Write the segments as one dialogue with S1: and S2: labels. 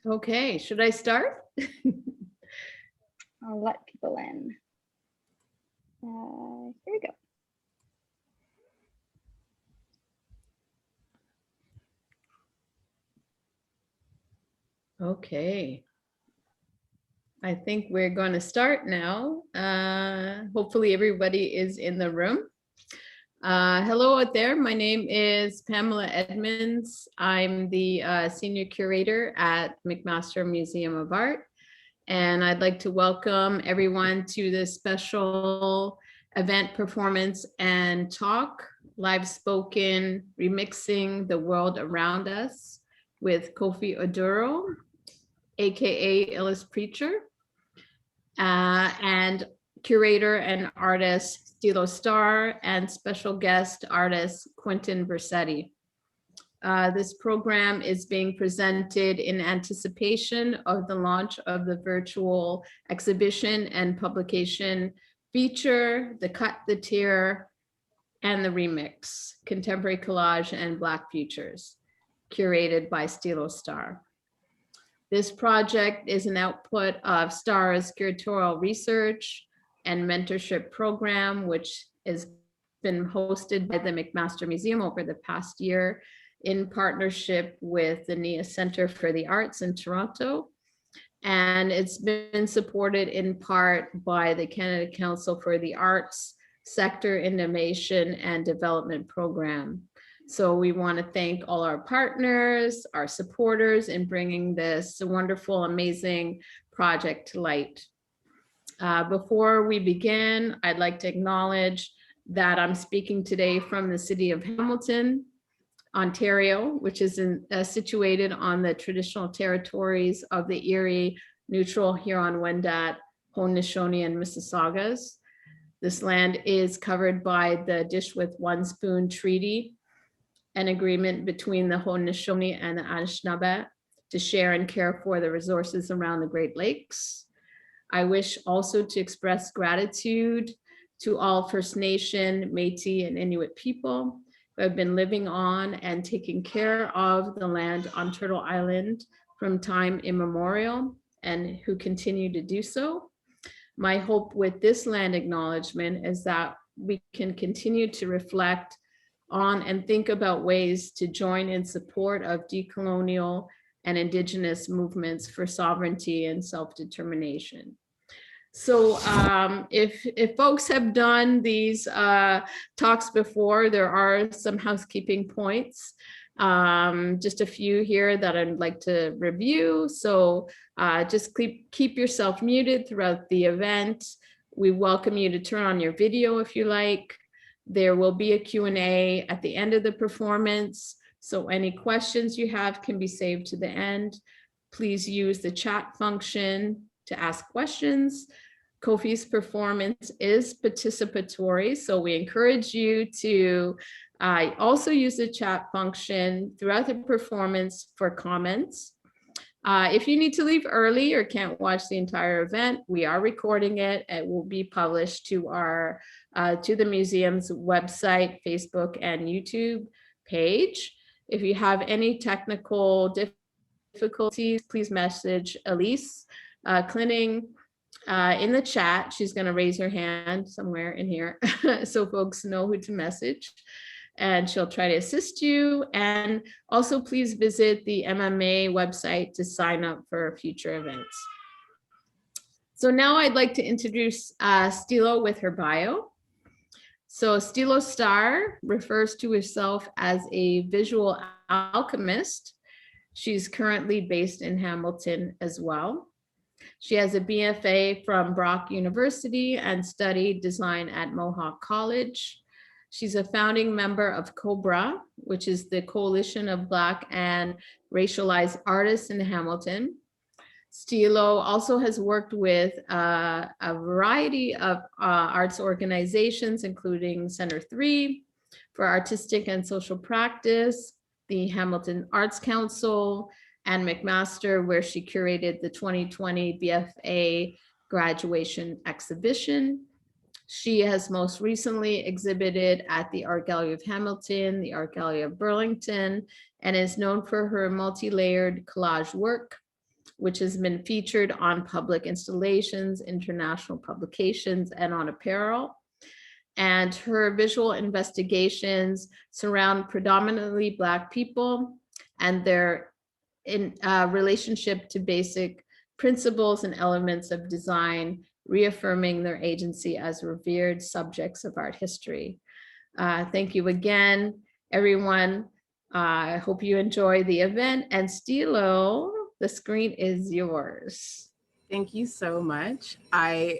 S1: Okay, should I start?
S2: I'll let people in. Here we go.
S1: Okay. I think we're going to start now. Hopefully everybody is in the room. Hello out there. My name is Pamela Edmonds. I'm the senior curator at Mcmaster Museum of Art. And I'd like to welcome everyone to this special event, performance, and talk, LiveSpoken, Remixing the World Around Us with Kofi Oduro, aka Illestpreacha, and curator and artist Stylo Starr, and special guest artist Quentin Versetti. This program is being presented in anticipation of the launch of the virtual exhibition and publication feature, The Cut, the Tear, and the Remix, Contemporary Collage and Black Futures, curated by Stylo Starr. This project is an output of Starr's curatorial research and mentorship program, which has been hosted by the Mcmaster Museum over the past year in partnership with the NIA Center for the Arts in Toronto. And it's been supported in part by the Canada Council for the Arts Sector Innovation and Development Program. So we want to thank all our partners, our supporters in bringing this wonderful, amazing project to light. Before we begin, I'd like to acknowledge that I'm speaking today from the city of Hamilton, Ontario, which is situated on the traditional territories of the Erie, Neutral, Huron-Wendat, Haudenosaunee, and Mississaugas. This land is covered by the Dish with One Spoon Treaty, an agreement between the Haudenosaunee and the Anishinaabe to share and care for the resources around the Great Lakes. I wish also to express gratitude to all First Nation, Métis, and Inuit people who have been living on and taking care of the land on Turtle Island from time immemorial and who continue to do so. My hope with this land acknowledgement is that we can continue to reflect on and think about ways to join in support of decolonial and Indigenous movements for sovereignty and self-determination. So if folks have done these talks before, there are some housekeeping points. Just a few here that I'd like to review. So just keep yourself muted throughout the event. We welcome you to turn on your video if you like. There will be a Q&A at the end of the performance. So any questions you have can be saved to the end. Please use the chat function to ask questions. Kofi's performance is participatory, so we encourage you to also use the chat function throughout the performance for comments. If you need to leave early or can't watch the entire event, we are recording it. It will be published to our to the museum's website, Facebook, and YouTube page. If you have any technical difficulties, please message Elise Klinning in the chat. She's going to raise her hand somewhere in here so folks know who to message, and she'll try to assist you. And also please visit the MMA website to sign up for future events. So now I'd like to introduce Stylo with her bio. So Stylo Starr refers to herself as a visual alchemist. She's currently based in Hamilton as well. She has a BFA from Brock University and studied design at Mohawk College. She's a founding member of COBRA, which is the Coalition of Black and Racialized Artists in Hamilton. Stylo also has worked with a variety of arts organizations, including Center 3 for Artistic and Social Practice, the Hamilton Arts Council, and Mcmaster, where she curated the 2020 BFA graduation exhibition. She has most recently exhibited at the Art Gallery of Hamilton, the Art Gallery of Burlington, and is known for her multi-layered collage work. which has been featured on public installations, international publications, and on apparel. And her visual investigations surround predominantly Black people and their relationship to basic principles and elements of design, reaffirming their agency as revered subjects of art history. Thank you again, everyone. I hope you enjoy the event. And Stylo, the screen is yours.
S2: Thank you so much. I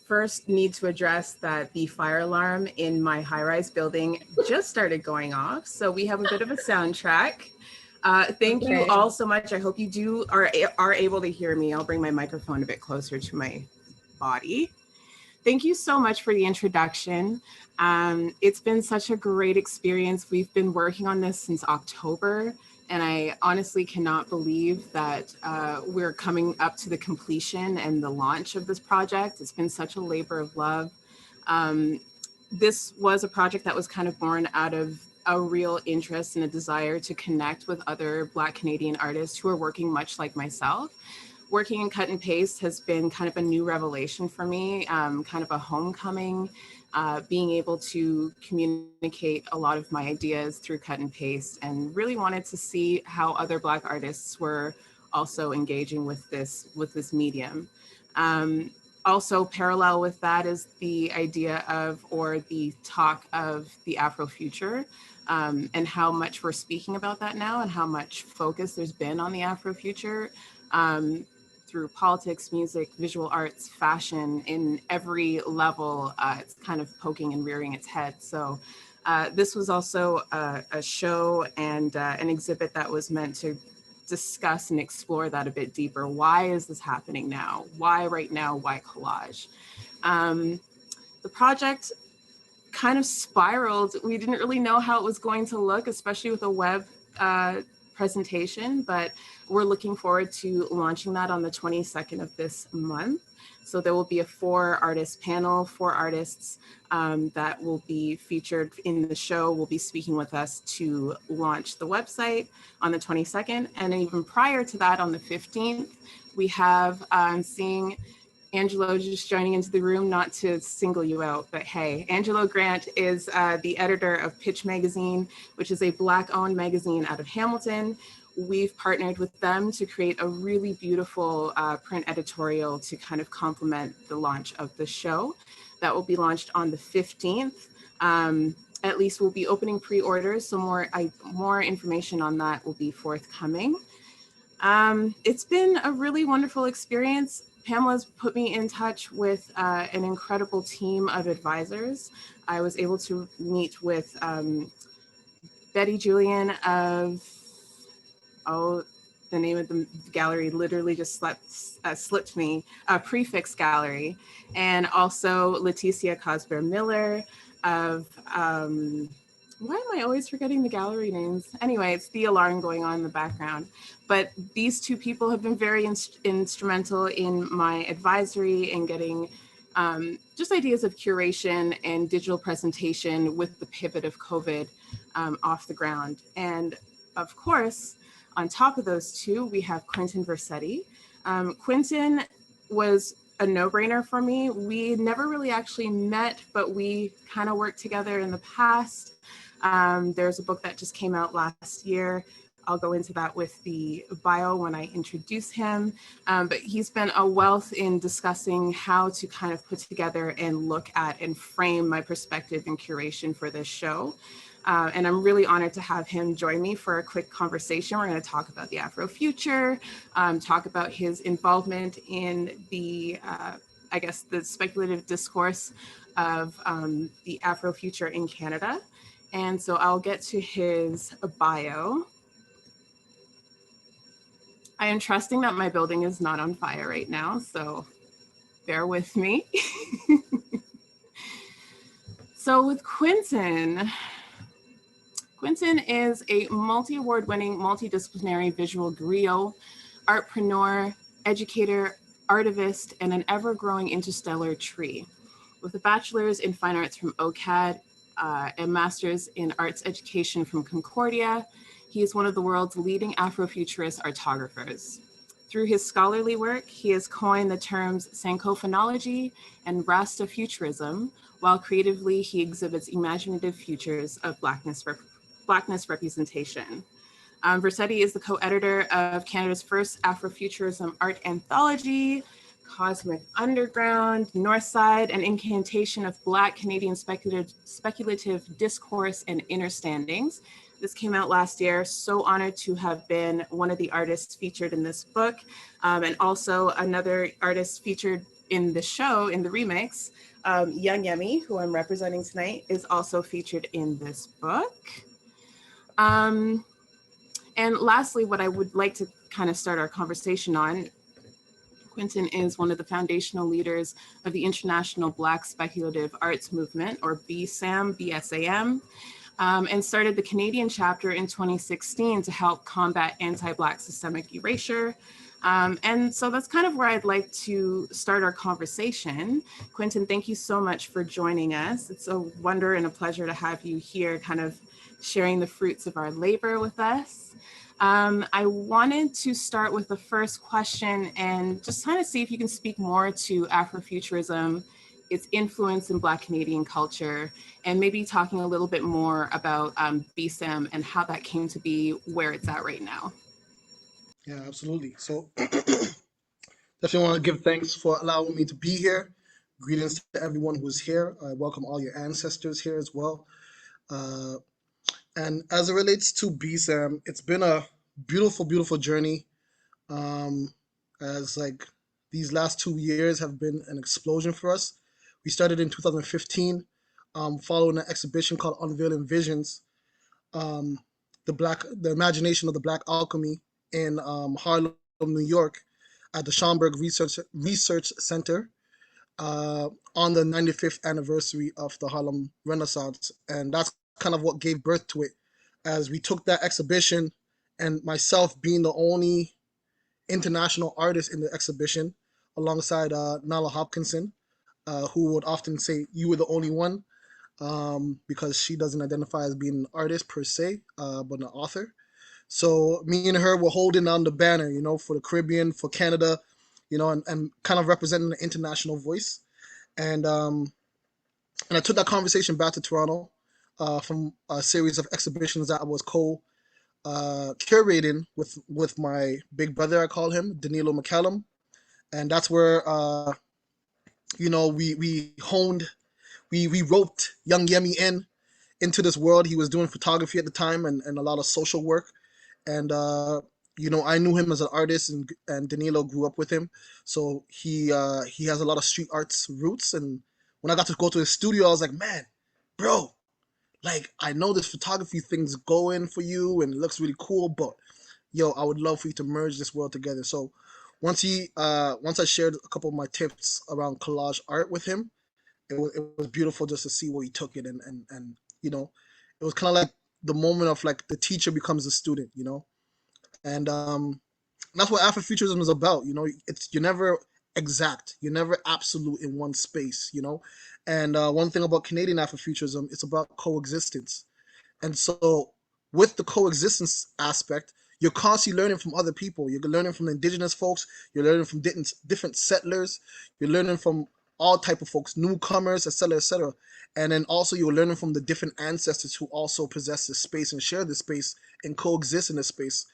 S2: first need to address that the fire alarm in my high-rise building just started going off. So we have a bit of a soundtrack. Thank you all so much. I hope you are able to hear me. I'll bring my microphone a bit closer to my body. Thank you so much for the introduction. It's been such a great experience. We've been working on this since October, and I honestly cannot believe that we're coming up to the completion and the launch of this project. It's been such a labor of love. This was a project that was kind of born out of a real interest and a desire to connect with other Black Canadian artists who are working much like myself. Working in cut and paste has been kind of a new revelation for me, kind of a homecoming, being able to communicate a lot of my ideas through cut and paste, and really wanted to see how other Black artists were also engaging with this medium. Also parallel with that is the idea of, or the talk of, the Afrofuture, and how much we're speaking about that now and how much focus there's been on the Afrofuture. Through politics, music, visual arts, fashion, in every level, it's kind of poking and rearing its head. So this was also a show and an exhibit that was meant to discuss and explore that a bit deeper. Why is this happening now? Why right now? Why collage? The project kind of spiraled. We didn't really know how it was going to look, especially with a web presentation, but we're looking forward to launching that on the 22nd of this month. So there will be a 4-artist panel, 4 artists that will be featured in the show, will be speaking with us to launch the website on the 22nd. And even prior to that, on the 15th, we have, seeing Angelo just joining into the room, not to single you out, but hey, Angelo Grant is the editor of Pitch Magazine, which is a Black-owned magazine out of Hamilton. We've partnered with them to create a really beautiful print editorial to kind of complement the launch of the show. That will be launched on the 15th. At least we'll be opening pre-orders, so more information on that will be forthcoming. It's been a really wonderful experience. Pamela's put me in touch with an incredible team of advisors. I was able to meet with Betty Julian of, the name of the gallery literally just slipped me, Prefix Gallery, and also Leticia Cosbear Miller of, why am I always forgetting the gallery names? Anyway, it's the alarm going on in the background. But these 2 people have been very instrumental in my advisory and getting just ideas of curation and digital presentation with the pivot of COVID off the ground. And of course, on top of those 2, we have Quentin Versetti. Quentin was a no-brainer for me. We never really actually met, but we kind of worked together in the past. There's a book that just came out last year. I'll go into that with the bio when I introduce him. But he's been a wealth in discussing how to kind of put together and look at and frame my perspective and curation for this show. And I'm really honored to have him join me for a quick conversation. We're going to talk about the Afrofuture, talk about his involvement in the, I guess, the speculative discourse of the Afrofuture in Canada. And so I'll get to his bio. I am trusting that my building is not on fire right now, so bear with me. So with Quentin is a multi-award winning, multidisciplinary visual griot, artpreneur, educator, artivist, and an ever-growing interstellar tree. With a bachelor's in fine arts from OCAD, a master's in arts education from Concordia, he is one of the world's leading Afrofuturist artographers. Through his scholarly work, he has coined the terms Sankophonology and Rastafuturism, while creatively he exhibits imaginative futures of Blackness representation. Versetti is the co-editor of Canada's first Afrofuturism art anthology, Cosmic Underground, Northside, an incantation of Black Canadian speculative discourse and inner standings. This came out last year. So honored to have been one of the artists featured in this book, and also another artist featured in the show, in the remix. Young Yemi, who I'm representing tonight, is also featured in this book. And lastly, what I would like to kind of start our conversation on, Quentin is one of the foundational leaders of the International Black Speculative Arts Movement, or BSAM, and started the Canadian chapter in 2016 to help combat anti-Black systemic erasure. And so that's kind of where I'd like to start our conversation. Quentin, thank you so much for joining us. It's a wonder and a pleasure to have you here kind of sharing the fruits of our labor with us. I wanted to start with the first question and just kind of see if you can speak more to Afrofuturism, its influence in Black Canadian culture, and maybe talking a little bit more about BSAM and how that came to be where it's at right now.
S3: Yeah, absolutely. So definitely want to give thanks for allowing me to be here. Greetings to everyone who's here. I welcome all your ancestors here as well. And as it relates to BSAM, it's been a beautiful, beautiful journey. As like these last 2 years have been an explosion for us. We started in 2015, following an exhibition called Unveiling Visions, the imagination of the Black alchemy in Harlem, New York, at the Schomburg Research Center, on the 95th anniversary of the Harlem Renaissance. And that's kind of what gave birth to it, as we took that exhibition, and myself being the only international artist in the exhibition, alongside Nala Hopkinson, who would often say you were the only one, because she doesn't identify as being an artist per se, but an author. So me and her were holding down the banner, for the Caribbean, for Canada, and kind of representing the international voice. And I took that conversation back to Toronto, from a series of exhibitions that I was curating with my big brother, I call him, Danilo McCallum. And that's where, we roped young Yemi into this world. He was doing photography at the time, and a lot of social work. And, I knew him as an artist, and Danilo grew up with him. So he has a lot of street arts roots. And when I got to go to his studio, I was like, man, bro, like, I know this photography thing's going for you and it looks really cool, but I would love for you to merge this world together. So once I shared a couple of my tips around collage art with him, it was beautiful just to see where he took it. And it was kind of like the moment of like the teacher becomes the student, and that's what Afrofuturism is about. You're never exact, you're never absolute in one space, and one thing about Canadian Afrofuturism, it's about coexistence. And so with the coexistence aspect, you're constantly learning from other people. You're learning from indigenous folks, you're learning from different settlers, you're learning from all type of folks, newcomers, etc., etc. And then also you're learning from the different ancestors who also possess this space and share this space and coexist in this space.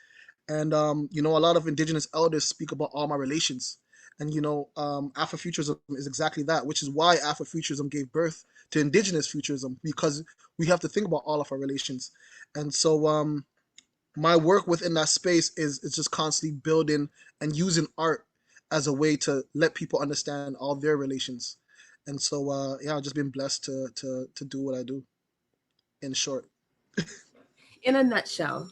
S3: And a lot of indigenous elders speak about all my relations. And Afrofuturism is exactly that, which is why Afrofuturism gave birth to indigenous futurism, because we have to think about all of our relations. And so my work within that space is just constantly building and using art as a way to let people understand all their relations. And so I've just been blessed to do what I do, in short.
S2: In a nutshell.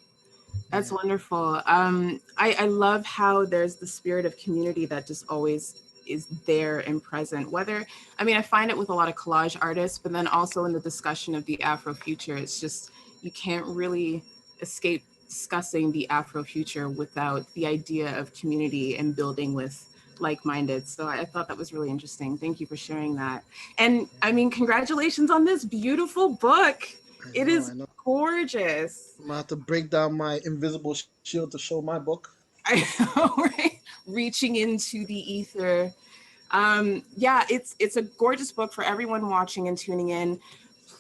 S2: That's wonderful. I love how there's the spirit of community that just always is there and present. I find it with a lot of collage artists, but then also in the discussion of the Afrofuture, it's just, you can't really escape discussing the Afrofuture without the idea of community and building with like-minded. So I thought that was really interesting. Thank you for sharing that. And congratulations on this beautiful book. It is gorgeous.
S3: I'm gonna have to break down my invisible shield to show my book.
S2: I know, right? reaching into the ether. Yeah, it's a gorgeous book for everyone watching and tuning in.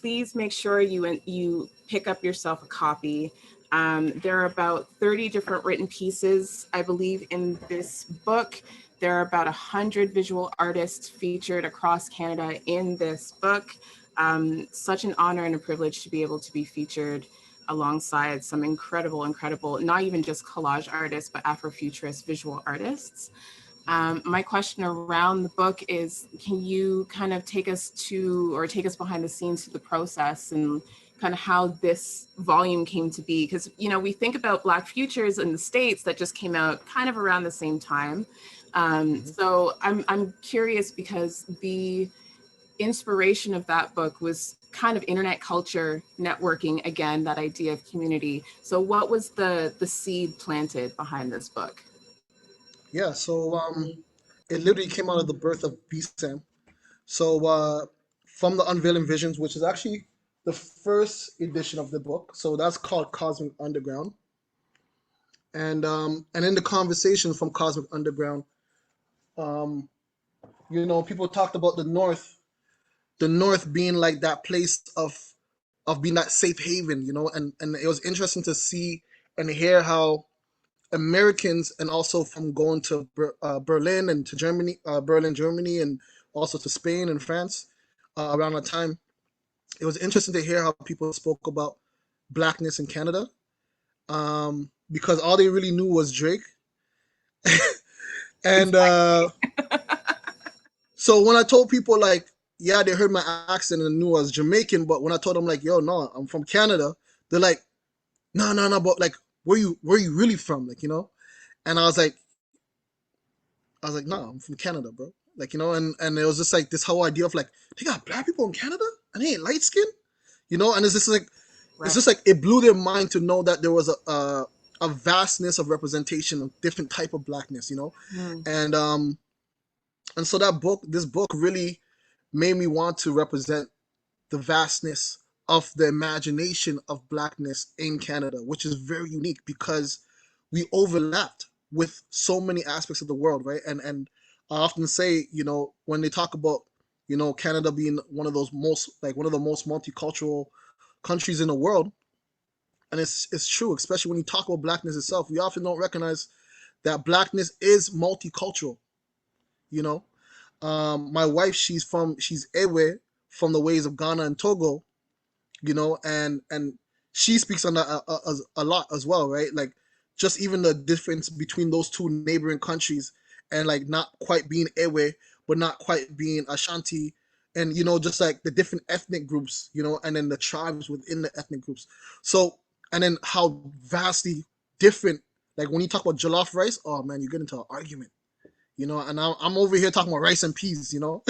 S2: Please make sure you pick up yourself a copy. There are about 30 different written pieces, I believe, in this book. There are about 100 visual artists featured across Canada in this book. Such an honor and a privilege to be able to be featured alongside some incredible, not even just collage artists, but Afrofuturist visual artists. My question around the book is, can you kind of take us behind the scenes to the process and kind of how this volume came to be? Because, you know, we think about Black Futures in the States that just came out kind of around the same time. So I'm curious, because the inspiration of that book was kind of internet culture, networking, again, that idea of community. So what was the seed planted behind this book?
S3: Yeah, so it literally came out of the birth of BSAM. So from the Unveiling Visions, which is actually the first edition of the book, so that's called Cosmic Underground. And in the conversations from Cosmic Underground, um, you know, people talked about the North being like that place of being that safe haven, you know, and it was interesting to see and hear how Americans, and also from going to Berlin and to Germany, Berlin, Germany, and also to Spain and France around that time. It was interesting to hear how people spoke about blackness in Canada, because all they really knew was Drake. And so when I told people, like, yeah, they heard my accent and knew I was Jamaican, but when I told them, like, yo, no, I'm from Canada, they're like, no, no, no, but like, where you really from, like, you know? And I was like, no, I'm from Canada, bro. Like, you know, and it was just like this whole idea of like, they got black people in Canada and they ain't light skinned, you know? And it's just like,
S2: Right.
S3: it's just like, it blew their mind to know that there was a vastness of representation of different type of blackness, you know? And so this book really made me want to represent the vastness of the imagination of blackness in Canada, which is very unique because we overlapped with so many aspects of the world, right? And I often say, you know, when they talk about, you know, Canada being one of the most multicultural countries in the world, and it's true, especially when you talk about blackness itself, we often don't recognize that blackness is multicultural, you know. My wife, she's Ewe from the ways of Ghana and Togo, you know, and she speaks on that a lot as well, right? Like, just even the difference between those two neighboring countries, and like not quite being Ewe, but not quite being Ashanti, and you know, just like the different ethnic groups, you know, and then the tribes within the ethnic groups. So, and then how vastly different, like when you talk about jollof rice, oh man, you get into an argument, you know, and I'm over here talking about rice and peas, you know.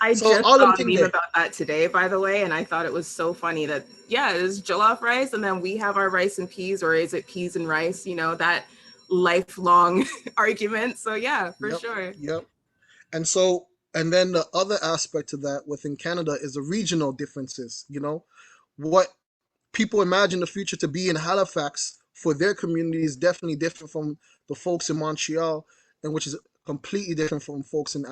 S2: I
S3: So
S2: just
S3: all them
S2: saw a
S3: things
S2: meme
S3: there.
S2: about that today, by the way, and I thought it was so funny that, yeah, it's jollof rice, and then we have our rice and peas, or is it peas and rice? You know, that lifelong argument. So yeah, for
S3: Yep,
S2: sure.
S3: yep. And so, and then the other aspect to that within Canada is the regional differences. You know, what people imagine the future to be in Halifax for their community is definitely different from the folks in Montreal, and which is completely different from folks in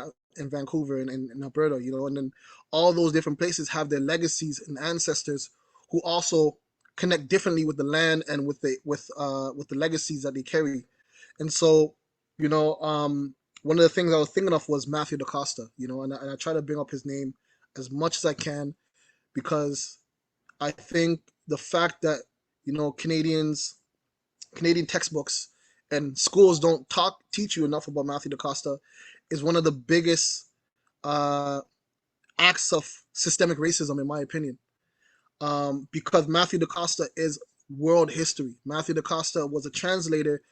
S3: Vancouver and in Alberta. You know, and then all those different places have their legacies and ancestors who also connect differently with the land and with the legacies that they carry. And so, you know, one of the things I was thinking of was Matthew DaCosta, you know, and I try to bring up his name as much as I can, because I think the fact that, you know, Canadian textbooks and schools don't teach you enough about Matthew DaCosta is one of the biggest uh, acts of systemic racism, in my opinion. Because Matthew DaCosta is world history. Matthew DaCosta was a translator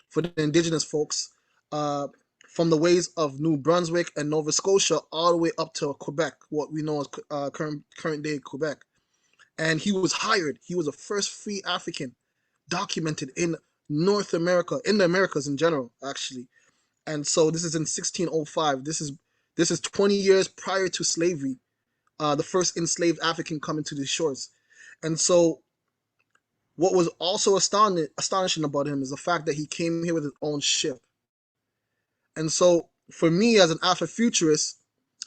S3: for the indigenous folks, uh, from the ways of New Brunswick and Nova Scotia all the way up to Quebec, what we know as current day Quebec. And he was hired. He was the first free African documented in North America, in the Americas in general, actually. And so this is in 1605. This is 20 years prior to slavery, the first enslaved African coming to these shores. And so what was also astonishing about him is the fact that he came here with his own ship. And so for me as an Afrofuturist,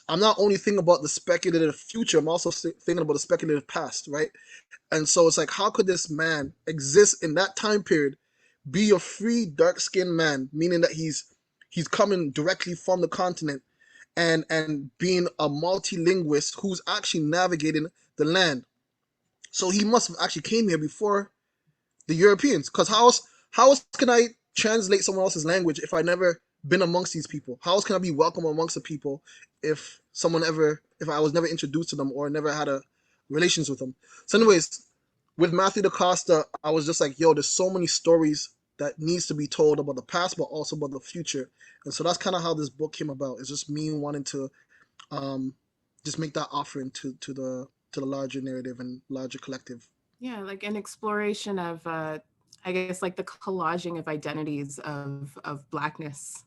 S3: I'm not only thinking about the speculative future, I'm also thinking about the speculative past, right? And so it's like, how could this man exist in that time period, be a free, dark-skinned man, meaning that he's coming directly from the continent, and being a multi-linguist who's actually navigating the land. So he must have actually came here before the Europeans, because how else can I translate someone else's language if I never been amongst these people? How else can I be welcome amongst the people if I was never introduced to them or never had a relations with them? So, anyways, with Matthew DaCosta, I was just like, yo, there's so many stories that needs to be told about the past, but also about the future. And so that's kind of how this book came about. It's just me wanting to just make that offering to the larger narrative and larger collective.
S2: Yeah, like an exploration of, I guess, like the collaging of identities of Blackness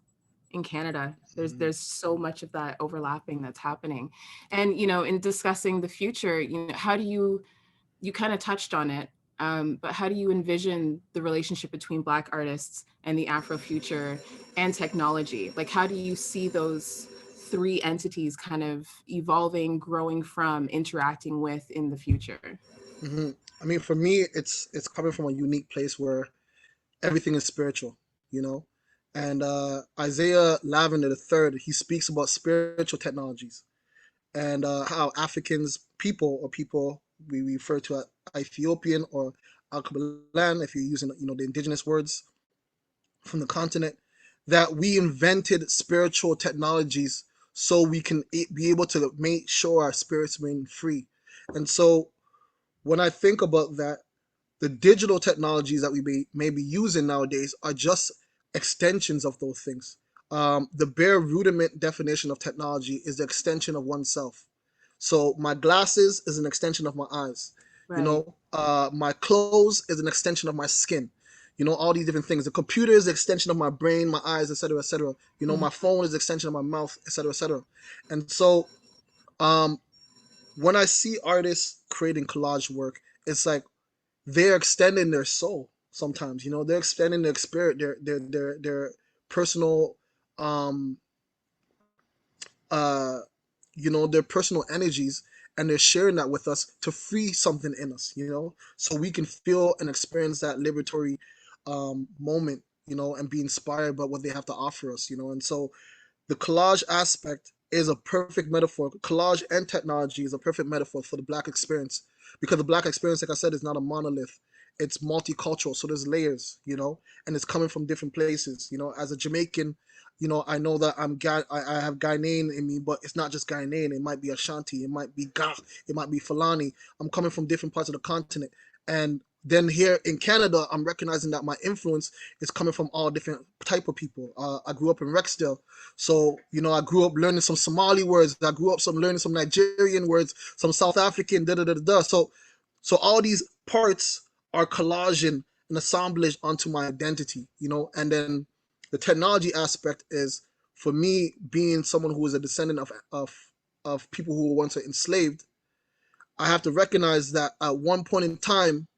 S2: in Canada. There's so much of that overlapping that's happening. And, you know, in discussing the future, you know, how do you kind of touched on it, but how do you envision the relationship between Black artists and the Afrofuture and technology? Like, how do you see those three entities kind of evolving, growing from, interacting with in the future?
S3: Mm-hmm. I mean, for me, it's coming from a unique place where everything is spiritual, you know. And Isaiah Lavender III, he speaks about spiritual technologies and how Africans, people we refer to as Ethiopian or Alkebulan, if you're using the indigenous words from the continent, that we invented spiritual technologies so we can be able to make sure our spirits remain free. And so when I think about that, the digital technologies that we may be using nowadays are just extensions of those things. The bare rudiment definition of technology is the extension of oneself. So my glasses is an extension of my eyes.
S2: Right.
S3: My clothes is an extension of my skin. All these different things. The computer is an extension of my brain, my eyes, etc., etc. My phone is an extension of my mouth, etc., etc. And so, when I see artists creating collage work, it's like they're extending their soul. Sometimes, they're extending their spirit, their personal, um, uh, their personal energies, and they're sharing that with us to free something in us, so we can feel and experience that liberatory moment, and be inspired by what they have to offer us, and so the collage aspect is a perfect metaphor. Collage and technology is a perfect metaphor for the Black experience, because the Black experience, like I said, is not a monolith. It's multicultural, so there's layers, and it's coming from different places. As a Jamaican, I know that I have Ghanaian in me, but it's not just Ghanaian. It might be Ashanti, it might be Ga, it might be Fulani. I'm coming from different parts of the continent, and then here in Canada, I'm recognizing that my influence is coming from all different type of people. I grew up in Rexdale, so I grew up learning some Somali words. I grew up learning some Nigerian words, some South African, da da da da. So all these parts are collaging and assemblage onto my identity, and then the technology aspect is, for me, being someone who is a descendant of people who were once enslaved. I have to recognize that at one point in time,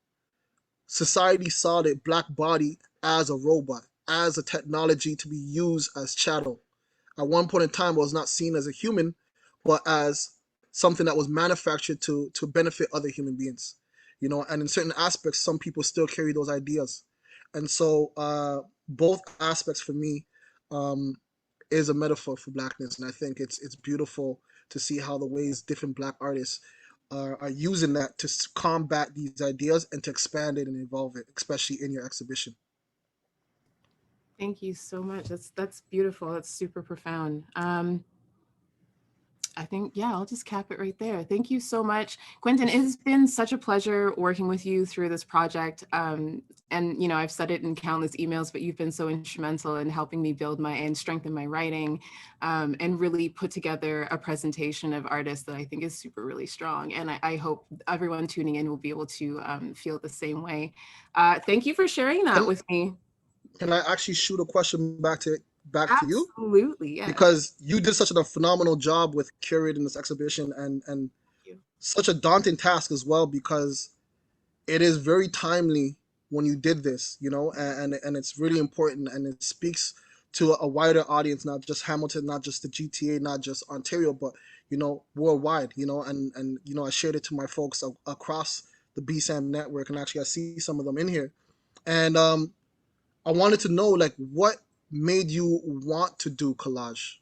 S3: society saw the Black body as a robot, as a technology to be used as chattel. At one point in time, it was not seen as a human, but as something that was manufactured to benefit other human beings. And in certain aspects, some people still carry those ideas. And so both aspects for me is a metaphor for Blackness. And I think it's beautiful to see how the ways different Black artists are using that to combat these ideas and to expand it and evolve it, especially in your exhibition.
S2: Thank you so much. That's beautiful. That's super profound. I think, yeah, I'll just cap it right there. Thank you so much, Quentin. It's been such a pleasure working with you through this project. And, I've said it in countless emails, but you've been so instrumental in helping me build and strengthen my writing, and really put together a presentation of artists that I think is really strong. And I hope everyone tuning in will be able to feel the same way. Thank you for sharing that with me.
S3: Can I actually shoot a question back to you?
S2: Absolutely, yeah.
S3: Because you did such a phenomenal job with curating this exhibition, and such a daunting task as well, because it is very timely when you did this, and it's really important, and it speaks to a wider audience, not just Hamilton, not just the GTA, not just Ontario, but worldwide. And I shared it to my folks across the BSAM network, and actually I see some of them in here. And I wanted to know, like, what made you want to do collage?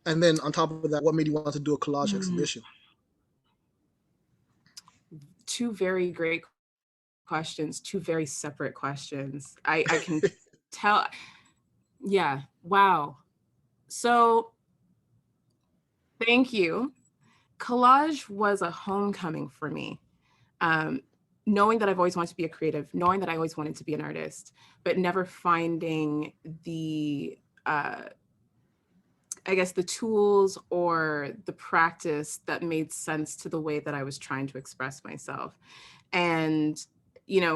S3: And then on top of that, what made you want to do a collage exhibition?
S2: Two very great questions, two very separate questions. I can tell. Yeah, wow. So thank you. Collage was a homecoming for me. Knowing that I've always wanted to be a creative, knowing that I always wanted to be an artist, but never finding the, I guess, the tools or the practice that made sense to the way that I was trying to express myself. And,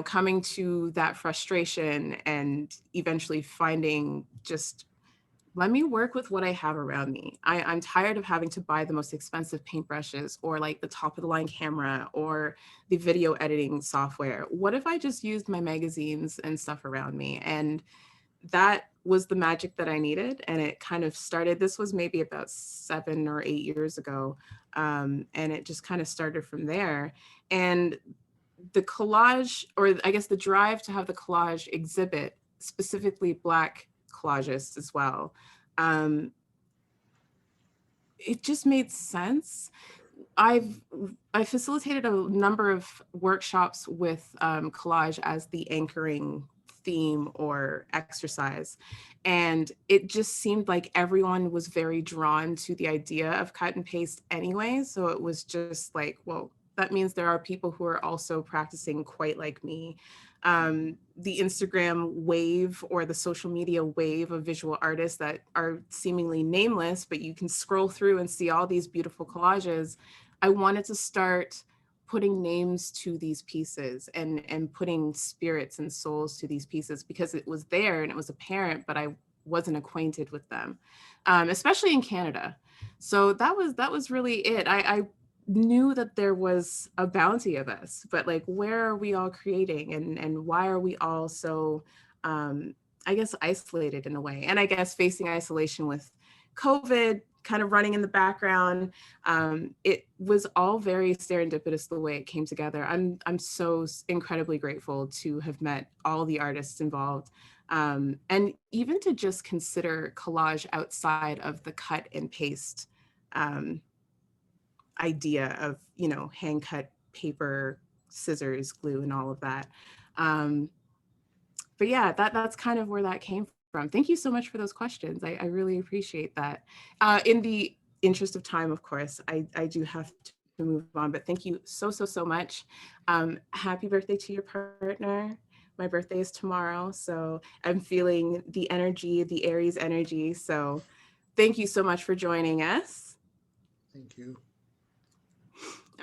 S2: coming to that frustration and eventually finding just, let me work with what I have around me. I'm tired of having to buy the most expensive paintbrushes or like the top of the line camera or the video editing software. What if I just used my magazines and stuff around me? And that was the magic that I needed. And it kind of started, this was maybe about 7 or 8 years ago. And it just kind of started from there. And the collage, or I guess the drive to have the collage exhibit, specifically Black collagists as well, it just made sense. I facilitated a number of workshops with collage as the anchoring theme or exercise. And it just seemed like everyone was very drawn to the idea of cut and paste anyway. So it was just like, well, that means there are people who are also practicing quite like me. The Instagram wave or the social media wave of visual artists that are seemingly nameless, but you can scroll through and see all these beautiful collages. I wanted to start putting names to these pieces and putting spirits and souls to these pieces because it was there and it was apparent, but I wasn't acquainted with them, especially in Canada. So that was really it. I knew that there was a bounty of us, but like, where are we all creating and why are we all so, I guess, isolated in a way? And I guess facing isolation with COVID kind of running in the background, it was all very serendipitous the way it came together. I'm so incredibly grateful to have met all the artists involved. And even to just consider collage outside of the cut and paste idea of, hand cut paper, scissors, glue, and all of that. But yeah, that's kind of where that came from. Thank you so much for those questions. I really appreciate that. In the interest of time, of course, I do have to move on, but thank you so much. Happy birthday to your partner. My birthday is tomorrow, so I'm feeling the energy, the Aries energy. So thank you so much for joining us.
S3: Thank you.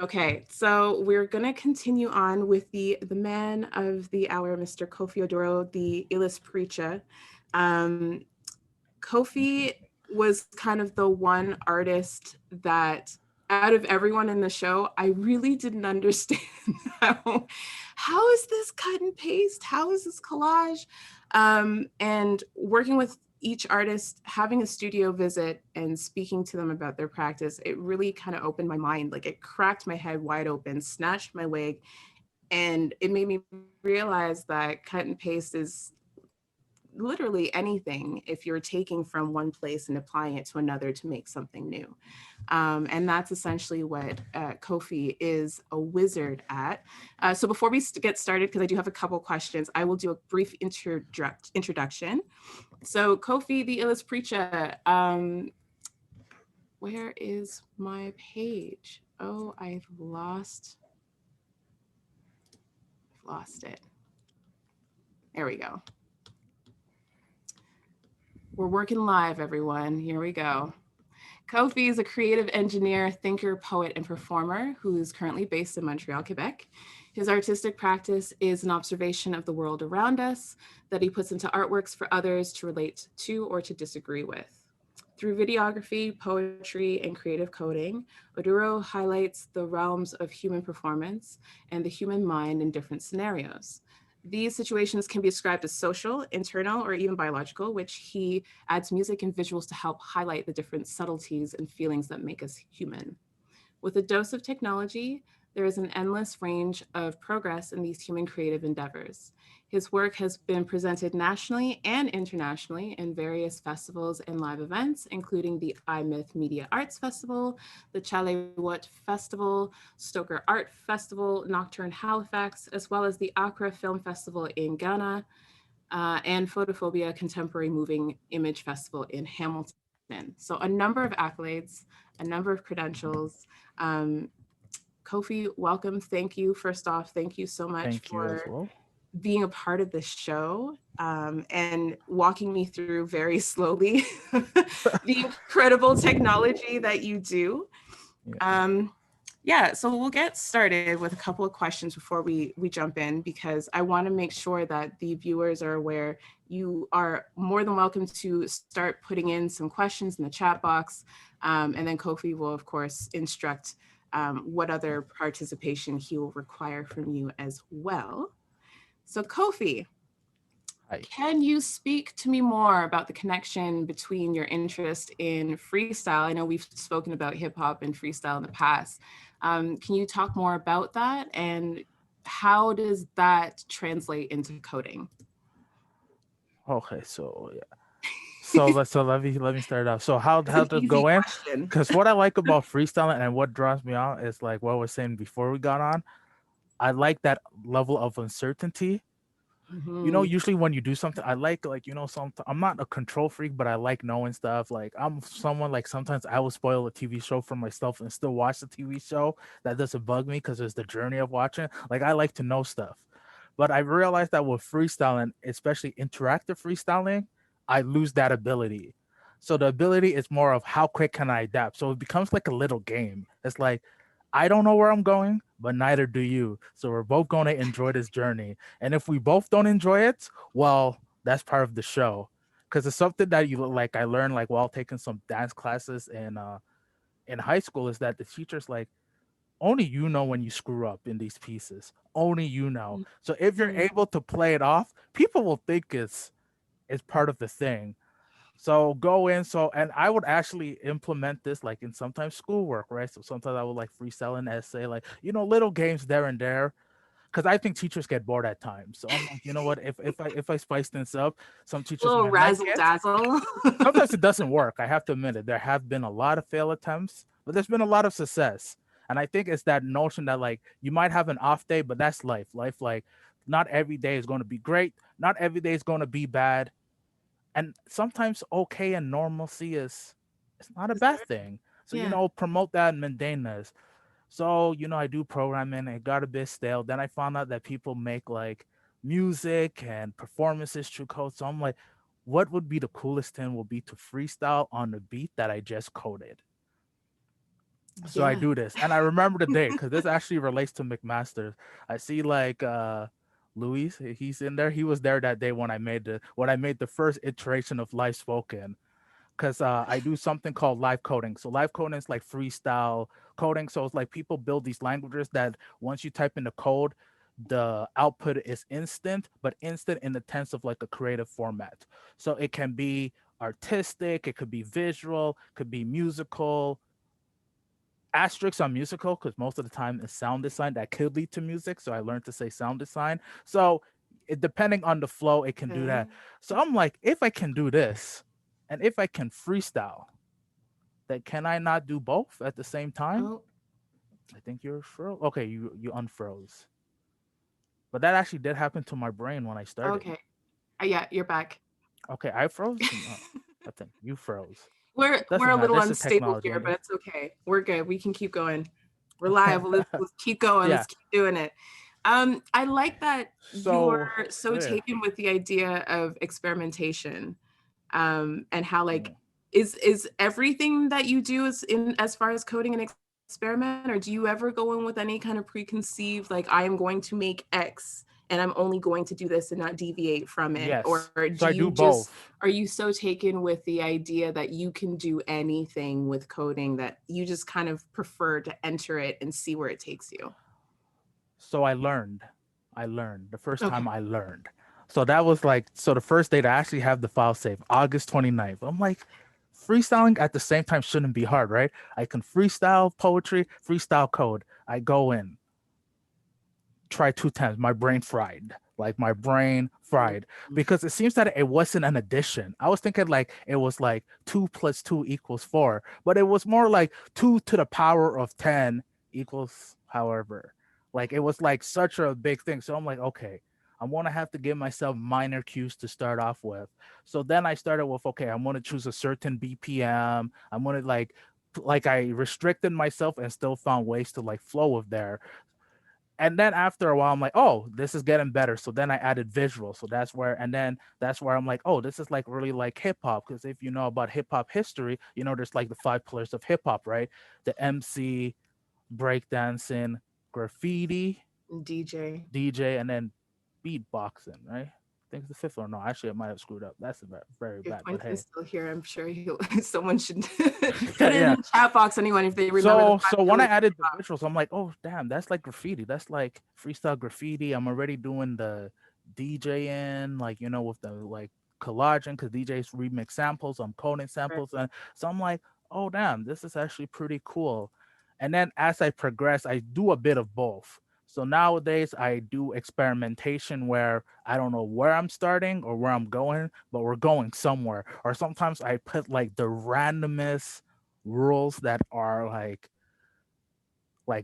S2: Okay, so we're gonna continue on with the man of the hour, Mr. Kofi Oduro, the Illestpreacha. Kofi was kind of the one artist that, out of everyone in the show, I really didn't understand how is this cut and paste? How is this collage? And working with each artist, having a studio visit and speaking to them about their practice, it really kind of opened my mind. Like, it cracked my head wide open, snatched my wig, and it made me realize that cut and paste is literally anything if you're taking from one place and applying it to another to make something new. And that's essentially what Kofi is a wizard at. So before we get started, because I do have a couple questions, I will do a brief introduction. So Kofi, the Illestpreacha, where is my page? Oh, I've lost it. There we go. We're working live, everyone. Here we go. Kofi is a creative engineer, thinker, poet, and performer who is currently based in Montreal, Quebec. His artistic practice is an observation of the world around us that he puts into artworks for others to relate to or to disagree with. Through videography, poetry, and creative coding, Oduro highlights the realms of human performance and the human mind in different scenarios. These situations can be described as social, internal, or even biological, which he adds music and visuals to help highlight the different subtleties and feelings that make us human. With a dose of technology, there is an endless range of progress in these human creative endeavors. His work has been presented nationally and internationally in various festivals and live events, including the iMyth Media Arts Festival, the Chalewut Festival, Stoker Art Festival, Nocturne Halifax, as well as the Accra Film Festival in Ghana, and Photophobia Contemporary Moving Image Festival in Hamilton. So a number of accolades, a number of credentials. Kofi, welcome. Thank you. First off, thank you so much
S4: Thank you as
S2: for
S4: well.
S2: being a part of this show, and walking me through very slowly the incredible technology that you do. Yeah, so we'll get started with a couple of questions before we jump in, because I want to make sure that the viewers are aware. You are more than welcome to start putting in some questions in the chat box, and then Kofi will, of course, instruct what other participation he will require from you as well. So Kofi,
S4: Hi.
S2: can you speak to me more about the connection between your interest in freestyle? I know we've spoken about hip hop and freestyle in the past. Can you talk more about that, and how does that translate into coding?
S4: Okay, so yeah. So let me start off. So how to go in? Because what I like about freestyling and what draws me out is like what I was saying before we got on. I like that level of uncertainty. You know, usually when you do something, I like I'm not a control freak, but I like knowing stuff. Like I'm someone like sometimes I will spoil a TV show for myself and still watch the TV show. That doesn't bug me because it's the journey of watching. Like I like to know stuff. But I realized that with freestyling, especially interactive freestyling, I lose that ability. So the ability is more of how quick can I adapt. So it becomes like a little game. It's like I don't know where I'm going, but neither do you. So we're both going to enjoy this journey. And if we both don't enjoy it, well, that's part of the show. Because it's something that you like I learned like while taking some dance classes in high school is that the teacher's like, only you know when you screw up in these pieces. Only you know. So if you're able to play it off, people will think it's part of the thing. So go in. So and I would actually implement this like in sometimes schoolwork, right? So sometimes I would like freestyle an essay, like little games there and there. Because I think teachers get bored at times. So I'm like, you know what? If I spice things up, some teachers
S2: little
S4: might
S2: razzle
S4: like it.
S2: dazzle.
S4: Sometimes it doesn't work. I have to admit it. There have been a lot of fail attempts, but there's been a lot of success. And I think it's that notion that like you might have an off day, but that's life. Life, like not every day is going to be great. Not every day is going to be bad. And sometimes okay and normalcy it's not a bad thing. So promote that mundaneness. So I do programming. It got a bit stale. Then I found out that people make like music and performances through code. So I'm like, what would be the coolest thing will be to freestyle on the beat that I just coded. So I do this, and I remember the day because this actually relates to Mcmaster. I see like Luis, he's in there. He was there that day when I made the first iteration of LiveSpoken, because I do something called live coding. So live coding is like freestyle coding. So it's like people build these languages that once you type in the code, the output is instant, but instant in the sense of like a creative format. So it can be artistic, it could be visual, could be musical. Asterisks on musical because most of the time it's sound design that could lead to music. So I learned to say sound design. So depending on the flow, it can do that. So I'm like, if I can do this and if I can freestyle, then can I not do both at the same time?
S2: Oh.
S4: I think you're froze. Okay, you unfroze. But that actually did happen to my brain when I started.
S2: Okay. Yeah, you're back.
S4: Okay, I froze. I think you froze.
S2: We're a little unstable here, but it's okay. We're good. We can keep going. Reliable. Let's keep going. Let's keep doing it. I like that you're so taken with the idea of experimentation, and how like is everything that you do is in as far as coding an experiment, or do you ever go in with any kind of preconceived like I am going to make X and I'm only going to do this and not deviate from it?
S4: Yes.
S2: Or
S4: I do both.
S2: Are you so taken with the idea that you can do anything with coding that you just kind of prefer to enter it and see where it takes you?
S4: So I learned. I learned. The first
S2: Okay.
S4: time I learned. So that was like, so the first date I actually have the file saved, August 29th. I'm like, freestyling at the same time shouldn't be hard, right? I can freestyle poetry, freestyle code. I go in, try 2 times, my brain fried. Like my brain fried because it seems that it wasn't an addition. I was thinking like it was like 2 + 2 = 4, but it was more like 2 to the power of 10 equals however. Like it was like such a big thing. So I'm like, okay, I'm gonna have to give myself minor cues to start off with. So then I started with, okay, I'm gonna choose a certain BPM. I'm gonna like I restricted myself and still found ways to like flow with there. And then after a while, I'm like, oh, this is getting better. So then I added visual. So that's where, and then that's where I'm like, oh, this is like really like hip hop. Because if you know about hip hop history, you know, there's like the 5 pillars of hip hop, right? The MC, breakdancing, graffiti, DJ, and then beatboxing, right? I think it's the fifth one. No, actually, I might have screwed up. That's very
S2: If
S4: bad. But hey,
S2: Quentin's still here, I'm sure someone should put
S4: yeah,
S2: it in the chat box. Anyone, if they remember.
S4: So when I added the visuals, I'm like, oh damn, that's like graffiti. That's like freestyle graffiti. I'm already doing the DJing, like you know, with the like collaging, because DJs remix samples. I'm coding samples, and so I'm like, oh damn, this is actually pretty cool. And then as I progress, I do a bit of both. So nowadays I do experimentation where I don't know where I'm starting or where I'm going, but we're going somewhere. Or sometimes I put like the randomest rules that are like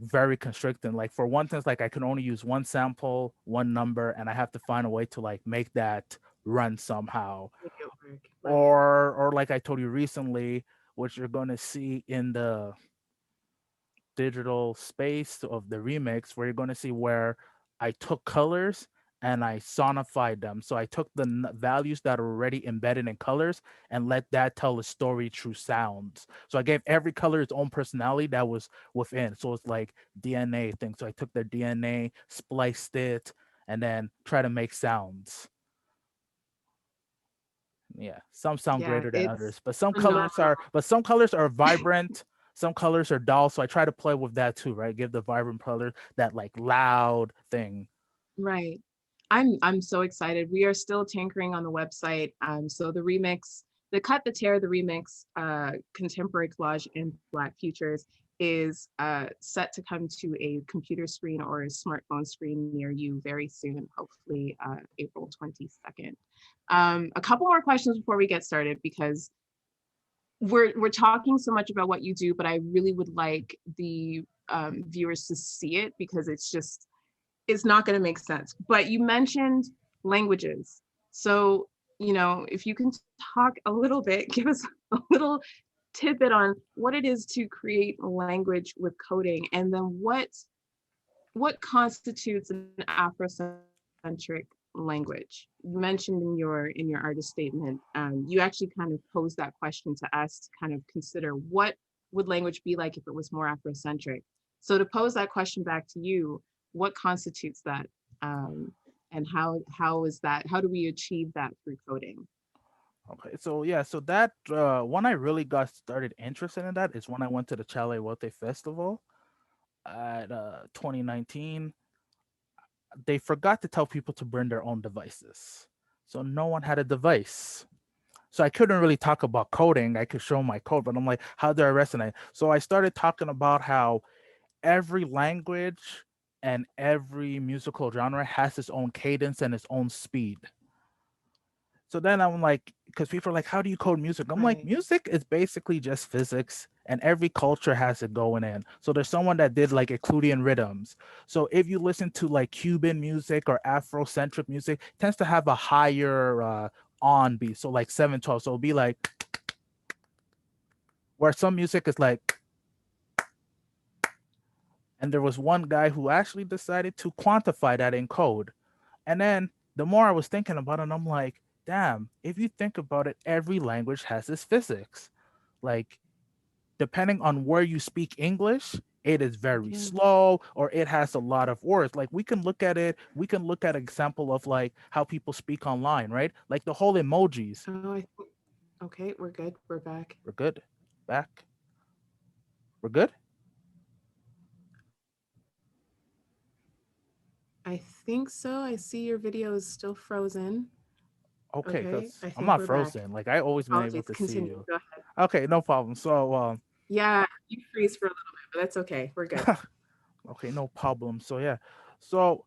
S4: very constricting. Like for one thing, like I can only use one sample, one number, and I have to find a way to like make that run somehow.
S2: Make it work.
S4: Or like I told you recently, which you're gonna see in the digital space of the remix, where you're going to see where I took colors and I sonified them. So I took the values that are already embedded in colors and let that tell a story through sounds. So I gave every color its own personality that was within. So it's like DNA thing. So I took their DNA, spliced it, and then try to make sounds. Yeah, some sound greater than others, but some colors are vibrant. Some colors are dull, so I try to play with that too, right? Give the vibrant color that like loud thing.
S2: Right. I'm so excited. We are still tinkering on the website. So the remix, the Cut the Tear, the remix, contemporary collage and Black futures is set to come to a computer screen or a smartphone screen near you very soon, hopefully April 22nd. A couple more questions before we get started, because we're talking so much about what you do, but I really would like the viewers to see it, because it's not going to make sense. But you mentioned languages. So, you know, if you can talk a little bit, give us a little tidbit on what it is to create a language with coding, and then what constitutes an Afrocentric language. You mentioned in your artist statement, you actually kind of posed that question to us to kind of consider what would language be like if it was more Afrocentric. So to pose that question back to you, what constitutes that, and how is that? How do we achieve that through coding?
S4: Okay, so yeah, so that when I really got started interested in that is when I went to the Chale Wote Festival at 2019. They forgot to tell people to bring their own devices, so no one had a device. So I couldn't really talk about coding. I could show my code, but I'm like, how do I resonate? So I started talking about how every language and every musical genre has its own cadence and its own speed. So then I'm like, because people are like, how do you code music? I'm like, music is basically just physics, and every culture has it going in. So there's someone that did like Euclidean rhythms. So if you listen to like Cuban music or Afrocentric music, it tends to have a higher on beat. So like 7/12. So it'll be like, where some music is like, and there was one guy who actually decided to quantify that in code. And then the more I was thinking about it, I'm like, damn, if you think about it, every language has its physics. Like, depending on where you speak English, it is very slow, or it has a lot of words. Like we can look at an example of like how people speak online, right? Like the whole emojis.
S2: Okay, we're good. We're back.
S4: We're good. Back. We're good.
S2: I think so. I see your video is still frozen.
S4: Okay,
S2: Okay,
S4: because
S2: I
S4: I'm
S2: think
S4: not
S2: we're back.
S4: frozen. Like I always been able
S2: Apologies.
S4: to see
S2: Continue.
S4: you.
S2: Go ahead.
S4: Okay, no problem. So
S2: Yeah, you freeze for a little bit, but that's okay. We're good.
S4: okay, no problem. So yeah. So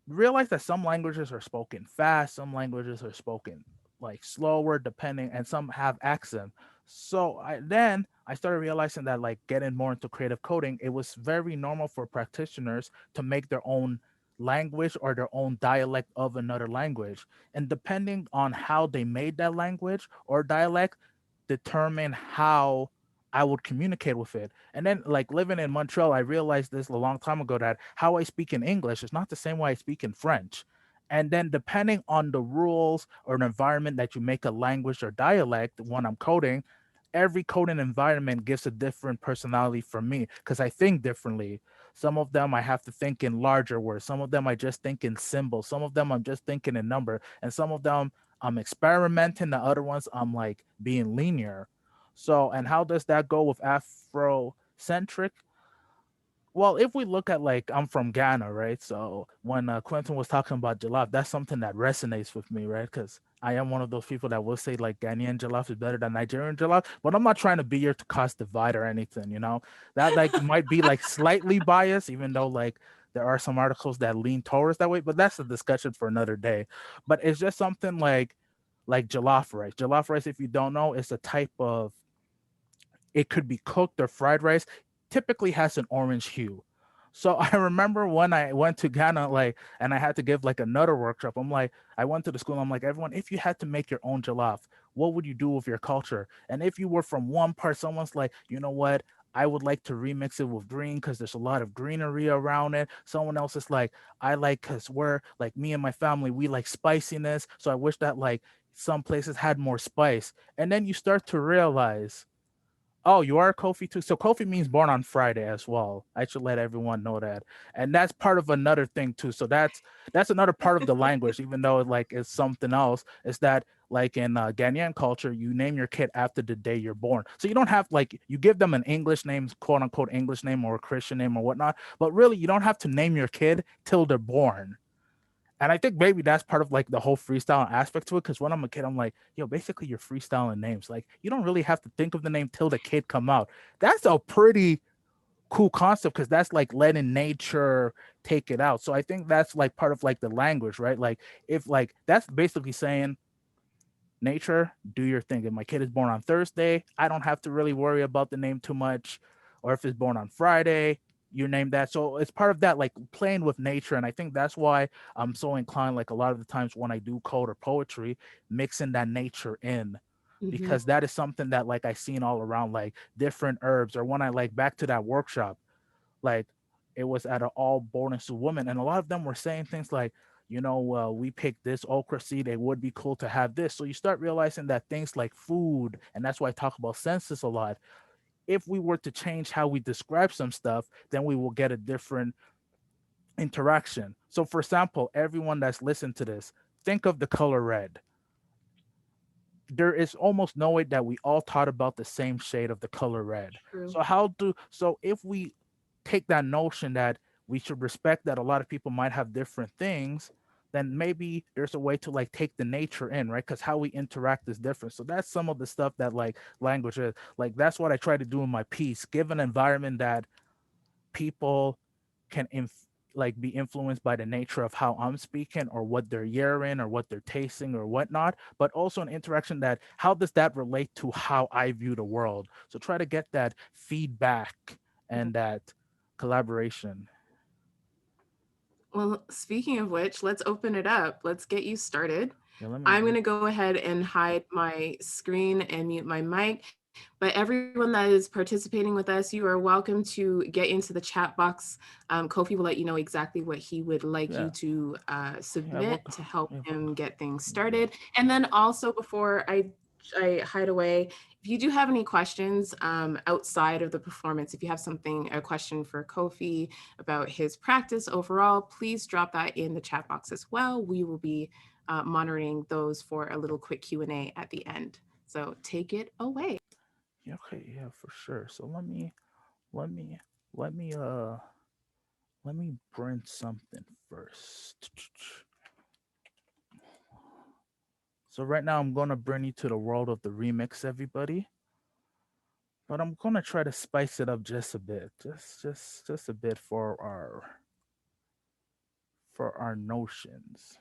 S4: realize that some languages are spoken fast, some languages are spoken like slower, depending, and some have accent. So I started realizing that like getting more into creative coding, it was very normal for practitioners to make their own language or their own dialect of another language. And depending on how they made that language or dialect, determine how I would communicate with it. And then, like living in Montreal, I realized this a long time ago that how I speak in English is not the same way I speak in French. And then, depending on the rules or an environment that you make a language or dialect when I'm coding, every coding environment gives a different personality for me because I think differently. Some of them I have to think in larger words, some of them I just think in symbols, some of them I'm just thinking in number, and some of them I'm experimenting, the other ones I'm like being linear. So, and how does that go with Afrocentric? Well, if we look at like I'm from Ghana, right? So when Quentin was talking about jollof, that's something that resonates with me, right? Because I am one of those people that will say like Ghanaian jollof is better than Nigerian jollof, but I'm not trying to be here to cause divide or anything, you know. That like might be like slightly biased, even though like there are some articles that lean towards that way, but that's a discussion for another day. But it's just something like jollof rice. Jollof rice, if you don't know, is a type of, it could be cooked or fried rice, typically has an orange hue. So I remember when I went to Ghana, like, and I had to give like another workshop. I'm like, I went to the school. I'm like, everyone, if you had to make your own jollof, what would you do with your culture? And if you were from one part, someone's like, you know what? I would like to remix it with green because there's a lot of greenery around it. Someone else is like, I like because we're like me and my family, we like spiciness. So I wish that like some places had more spice. And then you start to realize, oh, you are Kofi too. So Kofi means born on Friday as well. I should let everyone know that. And that's part of another thing too. So that's another part of the language, even though like it's something else. Is that like in Ghanaian culture, you name your kid after the day you're born. So you don't have like you give them an English name, quote unquote English name or a Christian name or whatnot. But really, you don't have to name your kid till they're born. And I think maybe that's part of like the whole freestyle aspect to it. Because when I'm a kid, I'm like, yo, basically you're freestyling names. Like you don't really have to think of the name till the kid come out. That's a pretty cool concept because that's like letting nature take it out. So I think that's like part of like the language, right? Like if like that's basically saying nature, do your thing. If my kid is born on Thursday, I don't have to really worry about the name too much. Or if it's born on Friday, you name that. So it's part of that, like playing with nature. And I think that's why I'm so inclined, like a lot of the times when I do code or poetry, mixing that nature in.
S2: Mhm.
S4: Because that is something that like I seen all around, like different herbs, or when I like back to that workshop, like it was at an all born and school women, and a lot of them were saying things like, you know, we picked this okra seed, it would be cool to have this. So you start realizing that things like food, and that's why I talk about senses a lot, if we were to change how we describe some stuff, then we will get a different interaction. So for example, everyone that's listened to this, think of the color red. There is almost no way that we all thought about the same shade of the color red.
S2: True.
S4: So if we take that notion that we should respect that a lot of people might have different things, then maybe there's a way to like take the nature in, right? Because how we interact is different. So that's some of the stuff that like language is. Like that's what I try to do in my piece. Give an environment that people can like be influenced by the nature of how I'm speaking or what they're hearing or what they're tasting or whatnot, but also an interaction that how does that relate to how I view the world? So try to get that feedback
S2: Yeah.
S4: and that collaboration.
S2: Well, speaking of which, let's open it up. Let's get you started.
S4: Yeah, let me
S2: I'm going to go ahead and hide my screen and mute my mic. But everyone that is participating with us, you are welcome to get into the chat box. Kofi will let you know exactly what he would like you
S4: yeah.
S2: to submit to help
S4: Yeah.
S2: him get things started. And then also before I hide away, if you do have any questions outside of the performance, if you have a question for Kofi about his practice overall, please drop that in the chat box as well. We will be monitoring those for a little quick Q&A at the end. So take it away.
S4: Yeah, okay, yeah, for sure. So let me let me Let me print something first. So right now I'm gonna bring you to the world of the remix, everybody. But I'm gonna try to spice it up just a bit, just a bit for our notions.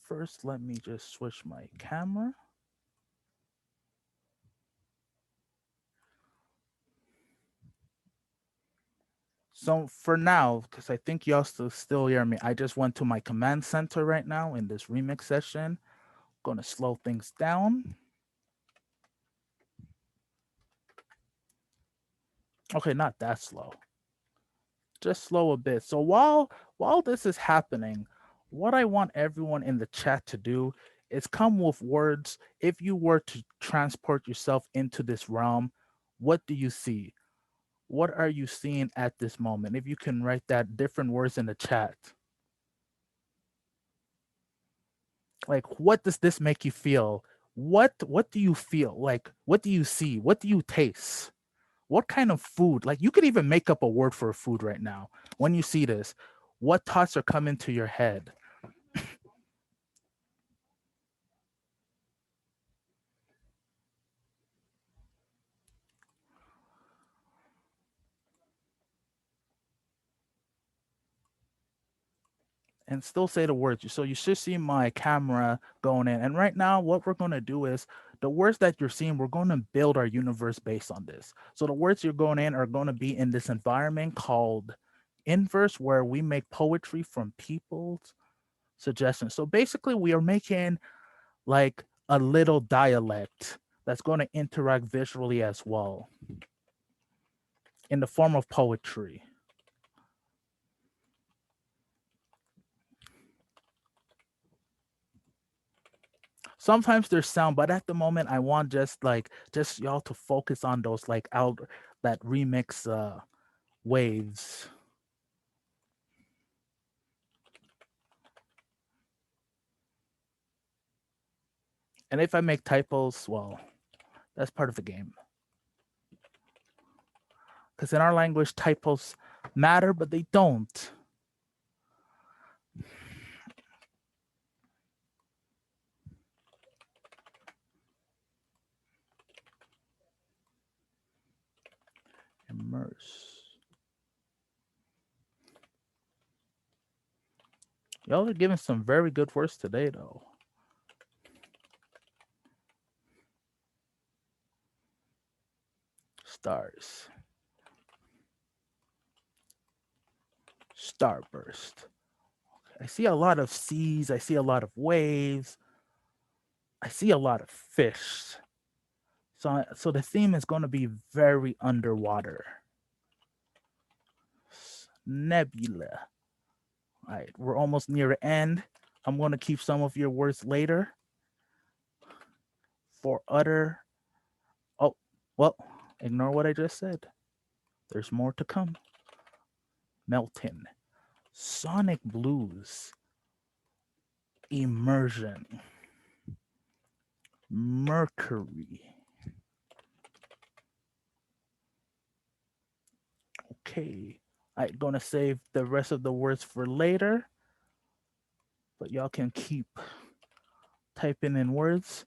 S4: First, let me just switch my camera. So for now, because I think y'all still hear me, I just went to my command center right now in this remix session. Gonna slow things down. Okay, not that slow. Just slow a bit. So while this is happening, what I want everyone in the chat to do is come with words. If you were to transport yourself into this realm, what do you see? What are you seeing at this moment? If you can write that different words in the chat. Like, what does this make you feel? What do you feel? Like, what do you see? What do you taste? What kind of food? Like, you could even make up a word for a food right now. When you see this, what thoughts are coming to your head? And still say the words. So you should see my camera going in. And right now, what we're going to do is the words that you're seeing, we're going to build our universe based on this. So the words you're going in are going to be in this environment called Inverse, where we make poetry from people's suggestions. So basically, we are making like a little dialect that's going to interact visually as well in the form of poetry. Sometimes there's sound, but at the moment I want just y'all to focus on those like out that remix waves. And if I make typos, well, that's part of the game. Because in our language, typos matter, but they don't. Immerse. Y'all are giving some very good words today, though. Stars. Starburst. I see a lot of seas. I see a lot of waves. I see a lot of fish. So the theme is going to be very underwater. Nebula. All right, we're almost near the end. I'm going to keep some of your words later for other. Oh, well, ignore what I just said. There's more to come. Melton. Sonic Blues. Immersion. Mercury. Okay. I'm going to save the rest of the words for later. But y'all can keep typing in words.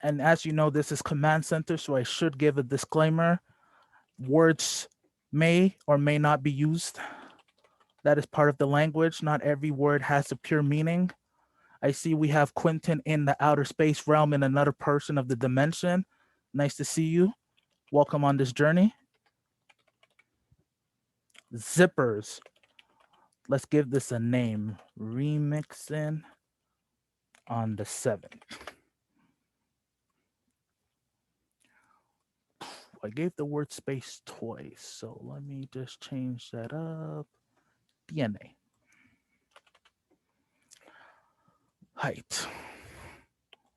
S4: And as you know, this is Command Center, so I should give a disclaimer. Words may or may not be used. That is part of the language. Not every word has a pure meaning. I see we have Quentin in the outer space realm in another portion of the dimension. Nice to see you. Welcome on this journey. Zippers. Let's give this a name. Remixing on the 7th. I gave the word space twice, so let me just change that up. DNA. Height.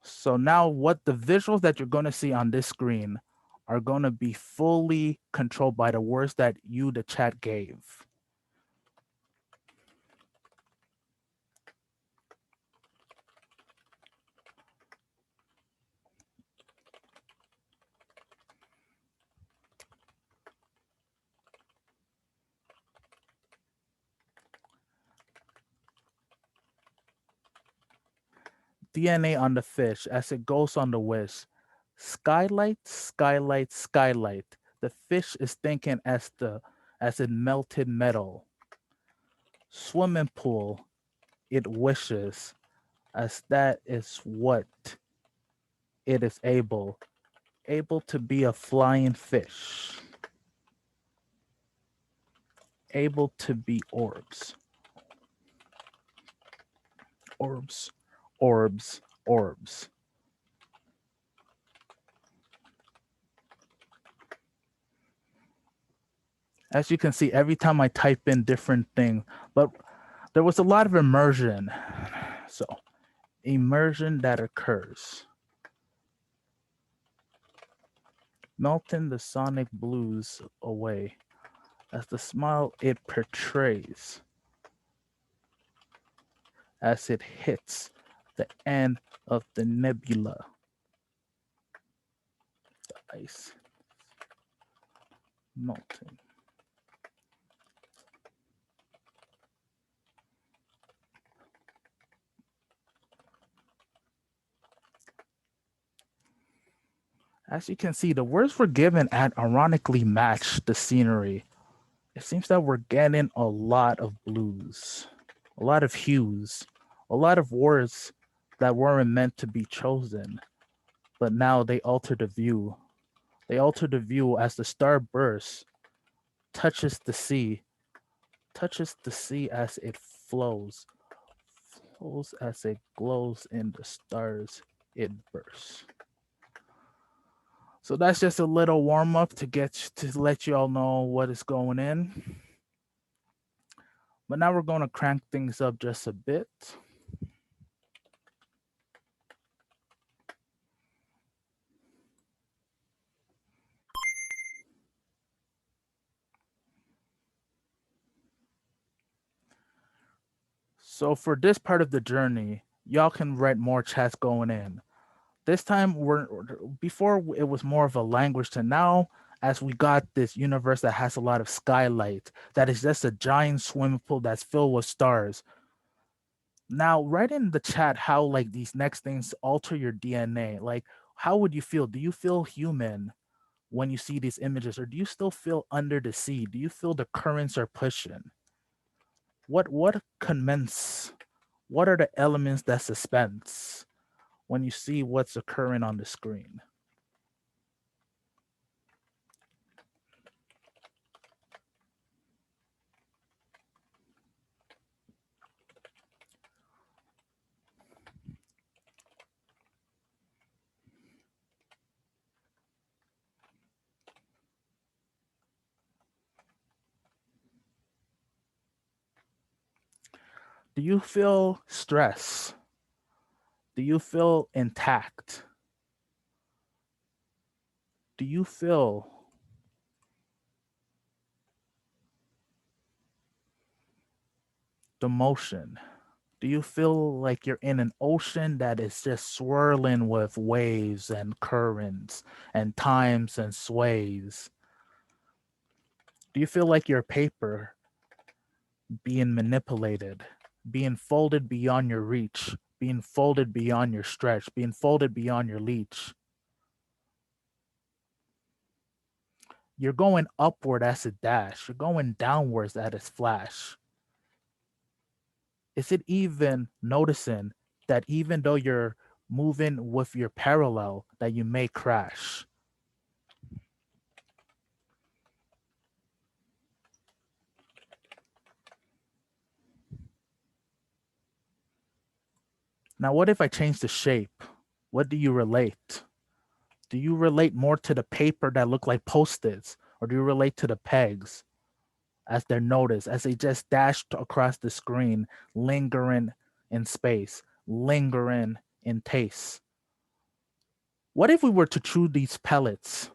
S4: So now what the visuals that you're going to see on this screen are going to be fully controlled by the words that you, the chat, gave. DNA on the fish as it goes on the wish. Skylight, skylight, skylight. The fish is thinking as it melted metal. Swimming pool, it wishes, as that is what it is able to be a flying fish. Able to be orbs. Orbs, orbs, orbs. As you can see, every time I type in different thing, but there was a lot of immersion. So, immersion that occurs. Melting the sonic blues away as the smile it portrays as it hits the end of the nebula. The ice melting. As you can see, the words we're given at ironically match the scenery. It seems that we're getting a lot of blues, a lot of hues, a lot of words that weren't meant to be chosen, but now they alter the view. They alter the view as the star bursts, touches the sea as it flows as it glows in the stars it bursts. So that's just a little warm up to let you all know what is going in. But now we're going to crank things up just a bit. So for this part of the journey, y'all can write more chats going in. This time before it was more of a language to now, as we got this universe that has a lot of skylight, that is just a giant swimming pool that's filled with stars. Now, write in the chat how like these next things alter your DNA. Like, how would you feel? Do you feel human when you see these images, or do you still feel under the sea? Do you feel the currents are pushing? What commence? What are the elements that suspense when you see what's occurring on the screen? Do you feel stress? Do you feel intact? Do you feel the motion? Do you feel like you're in an ocean that is just swirling with waves and currents and times and sways? Do you feel like your paper being manipulated, being folded beyond your reach, being folded beyond your stretch, being folded beyond your reach? You're going upward as a dash. You're going downwards at its flash. Is it even noticing that even though you're moving with your parallel, that you may crash? Now, what if I change the shape? What do you relate? Do you relate more to the paper that look like Post-its, or do you relate to the pegs as they're noticed, as they just dashed across the screen, lingering in space, lingering in taste? What if we were to chew these pellets?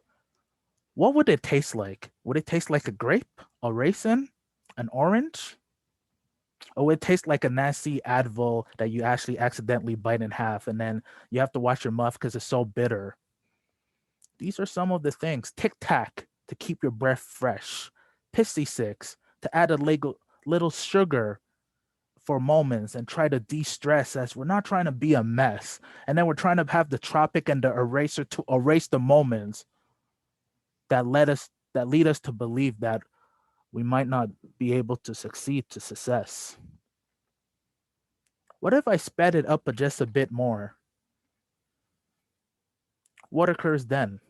S4: What would it taste like? Would it taste like a grape, a raisin, an orange? Or would it taste like a nasty Advil that you actually accidentally bite in half and then you have to wash your mouth because it's so bitter? These are some of the things. Tic Tac to keep your breath fresh. Pissy Six to add a little sugar for moments and try to de-stress, as we're not trying to be a mess. And then we're trying to have the tropic and the eraser to erase the moments that lead us to believe that we might not be able to succeed to success. What if I sped it up just a bit more? What occurs then?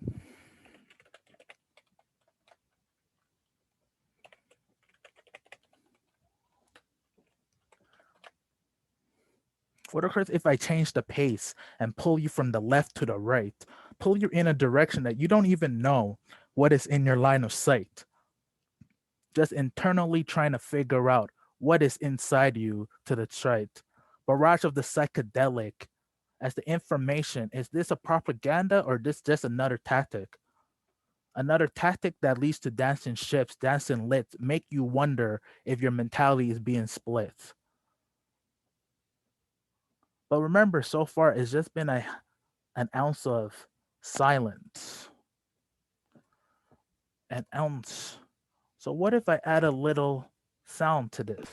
S4: What occurs if I change the pace and pull you from the left to the right, pull you in a direction that you don't even know what is in your line of sight? Just internally trying to figure out what is inside you to the right. Barrage of the psychedelic as the information, is this a propaganda or this just another tactic? Another tactic that leads to dancing ships, dancing lits, make you wonder if your mentality is being split. But remember, so far, it's just been an ounce of silence. An ounce. So what if I add a little sound to this?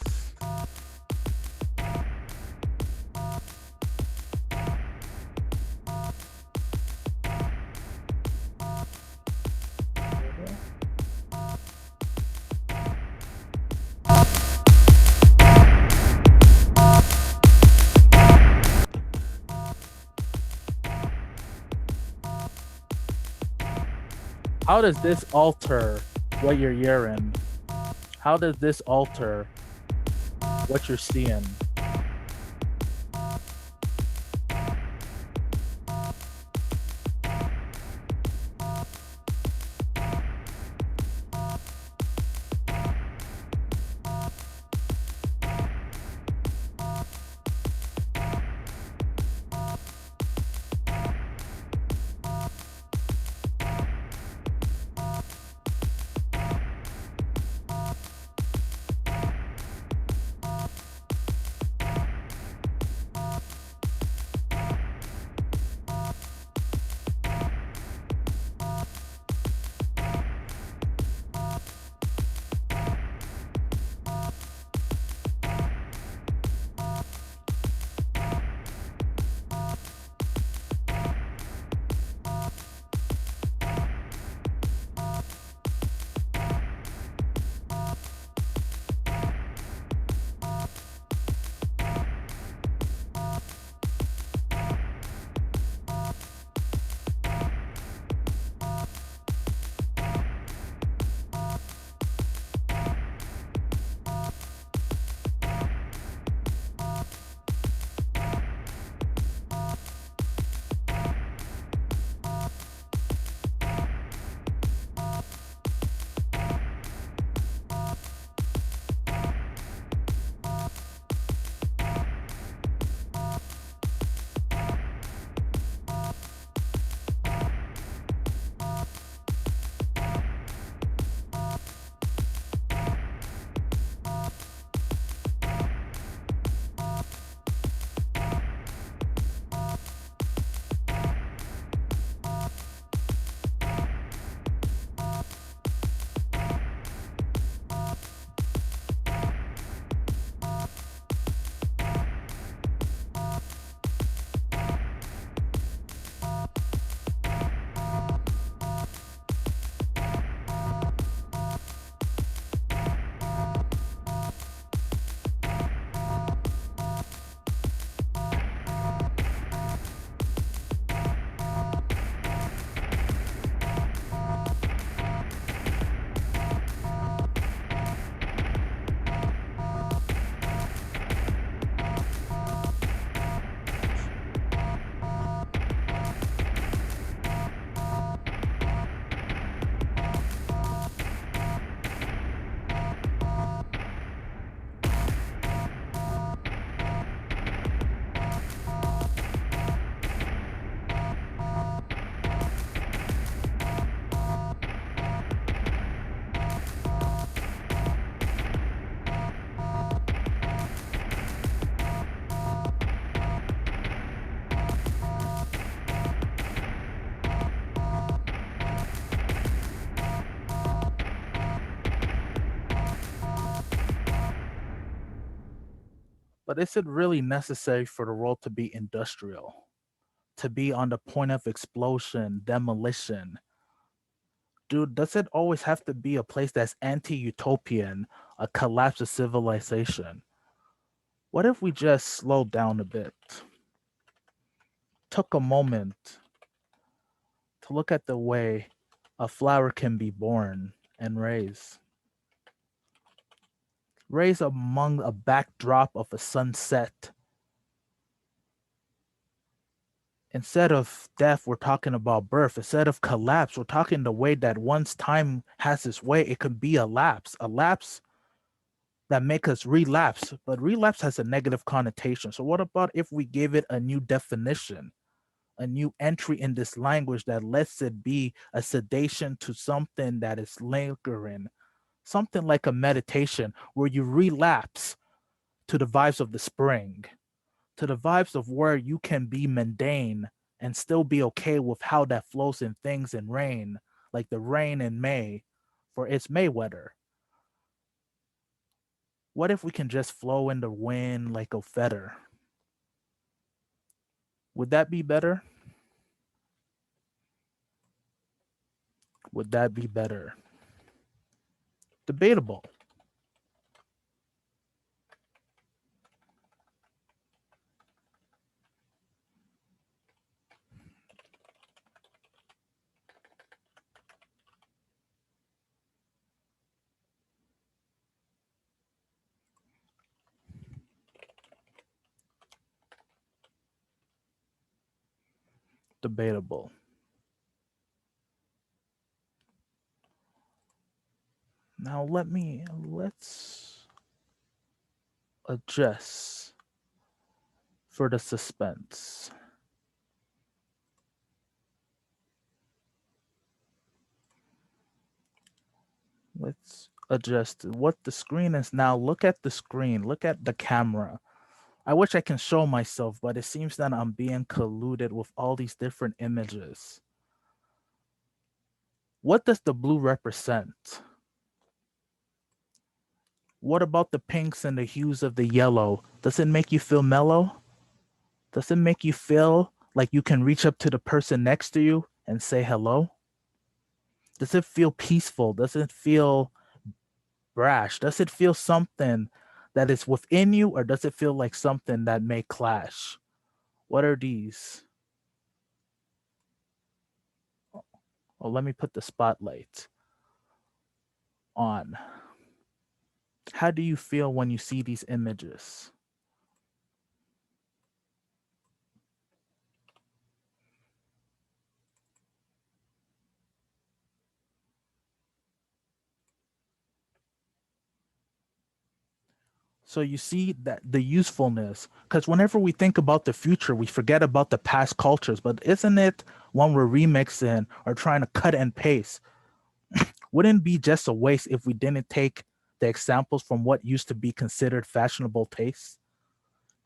S4: How does this alter what you're hearing? How does this alter what you're seeing? But is it really necessary for the world to be industrial? To be on the point of explosion, demolition? Dude, does it always have to be a place that's anti-utopian, a collapse of civilization? What if we just slowed down a bit? Took a moment to look at the way a flower can be born and raised. Raised among a backdrop of a sunset. Instead of death, we're talking about birth. Instead of collapse, we're talking the way that once time has its way, it could be a lapse that make us relapse. But relapse has a negative connotation. So what about if we give it a new definition, a new entry in this language that lets it be a sedation to something that is lingering, something like a meditation where you relapse to the vibes of the spring, to the vibes of where you can be mundane and still be okay with how that flows in things in rain, like the rain in May, for it's May weather. What if we can just flow in the wind like a feather? Would that be better? Would that be better? Debatable. Debatable. Now let's adjust for the suspense. Let's adjust what the screen is now. Look at the screen, look at the camera. I wish I can show myself, but it seems that I'm being colluded with all these different images. What does the blue represent? What about the pinks and the hues of the yellow? Does it make you feel mellow? Does it make you feel like you can reach up to the person next to you and say hello? Does it feel peaceful? Does it feel brash? Does it feel something that is within you, or does it feel like something that may clash? What are these? Oh, let me put the spotlight on. How do you feel when you see these images? So you see that the usefulness, because whenever we think about the future, we forget about the past cultures. But isn't it when we're remixing or trying to cut and paste? Wouldn't it be just a waste if we didn't take the examples from what used to be considered fashionable tastes,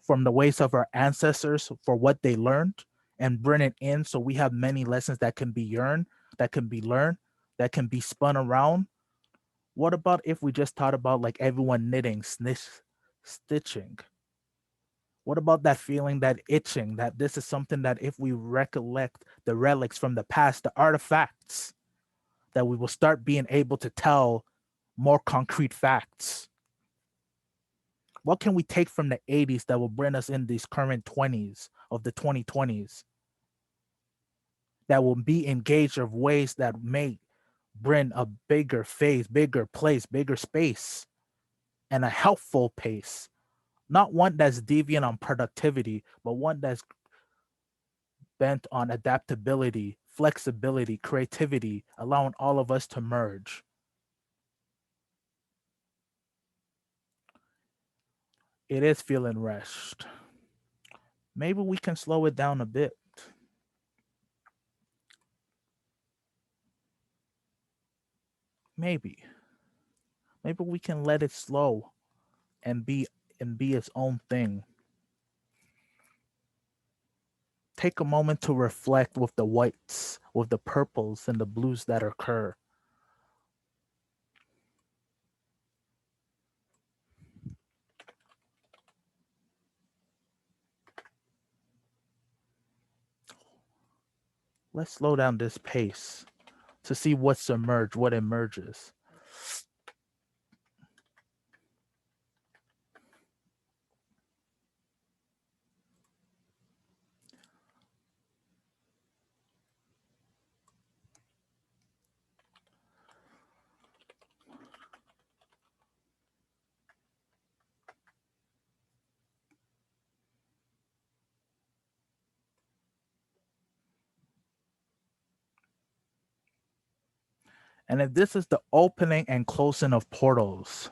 S4: from the ways of our ancestors for what they learned, and bring it in so we have many lessons that can be learned, that can be spun around? What about if we just thought about like everyone knitting, stitching? What about that feeling, that itching, that this is something that if we recollect the relics from the past, the artifacts, that we will start being able to tell more concrete facts? What can we take from the 80s that will bring us in these current 20s of the 2020s that will be engaged of ways that may bring a bigger phase, bigger place, bigger space, and a helpful pace? Not one that's deviant on productivity, but one that's bent on adaptability, flexibility, creativity, allowing all of us to merge. It is feeling rushed. Maybe we can slow it down a bit. Maybe we can let it slow and be its own thing. Take a moment to reflect with the whites, with the purples and the blues that occur. Let's slow down this pace to see what's emerged, what emerges. And if this is the opening and closing of portals,